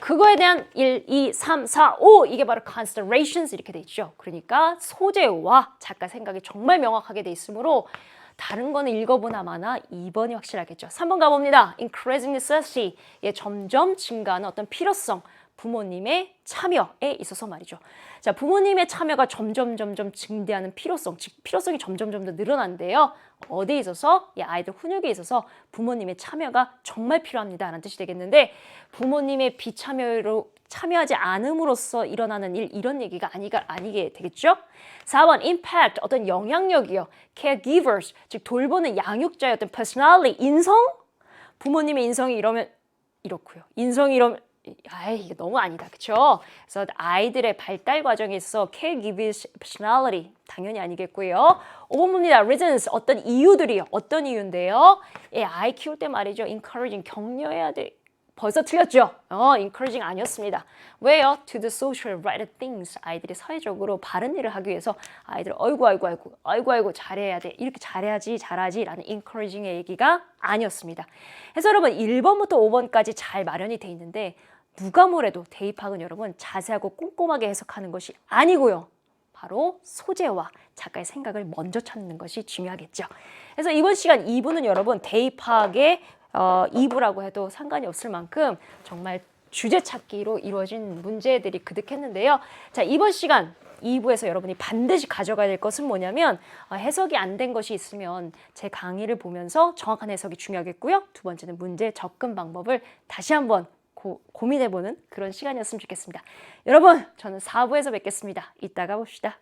그거에 대한 1, 2, 3, 4, 5 이게 바로 considerations 이렇게 돼 있죠. 그러니까 소재와 작가 생각이 정말 명확하게 돼 있으므로 다른 거는 읽어보나 마나 2번이 확실하겠죠. 3번 가봅니다. increasing necessity, 점점 증가하는 어떤 필요성, 부모님의 참여에 있어서 말이죠. 자, 부모님의 참여가 점점 증대하는 필요성, 즉 필요성이 점점 더 늘어난대요. 어디에 있어서? 아이들 훈육에 있어서 부모님의 참여가 정말 필요합니다 라는 뜻이 되겠는데, 부모님의 비참여로 참여하지 않음으로써 일어나는 일, 이런 얘기가 아니게 되겠죠. 4번 impact, 어떤 영향력이요. caregivers, 즉 돌보는 양육자의 어떤 personality, 인성? 부모님의 인성이 이러면 이렇고요. 인성이 이러면 이게 너무 아니다. 그쵸? 그래서 아이들의 발달 과정에 있어서 caregivers personality 당연히 아니겠고요. 5번 봅니다. reasons, 어떤 이유들이요. 어떤 이유인데요? 아이 키울 때 말이죠. encouraging, 격려해야 돼. 벌써 틀렸죠? encouraging 아니었습니다. 왜요? To the social right things. 아이들이 사회적으로 바른 일을 하기 위해서 아이들 아이고 잘해야 돼. 이렇게 잘하지 라는 encouraging의 얘기가 아니었습니다. 그래서 여러분 1번부터 5번까지 잘 마련이 돼 있는데, 누가 뭐래도 대입학은 여러분 자세하고 꼼꼼하게 해석하는 것이 아니고요. 바로 소재와 작가의 생각을 먼저 찾는 것이 중요하겠죠. 그래서 이번 시간 2부는 여러분 대입학의 2부라고 해도 상관이 없을 만큼 정말 주제 찾기로 이루어진 문제들이 그득했는데요. 자, 이번 시간 2부에서 여러분이 반드시 가져가야 될 것은 뭐냐면, 해석이 안 된 것이 있으면 제 강의를 보면서 정확한 해석이 중요하겠고요. 두 번째는 문제 접근 방법을 다시 한번 고민해보는 그런 시간이었으면 좋겠습니다. 여러분, 저는 4부에서 뵙겠습니다. 이따가 봅시다.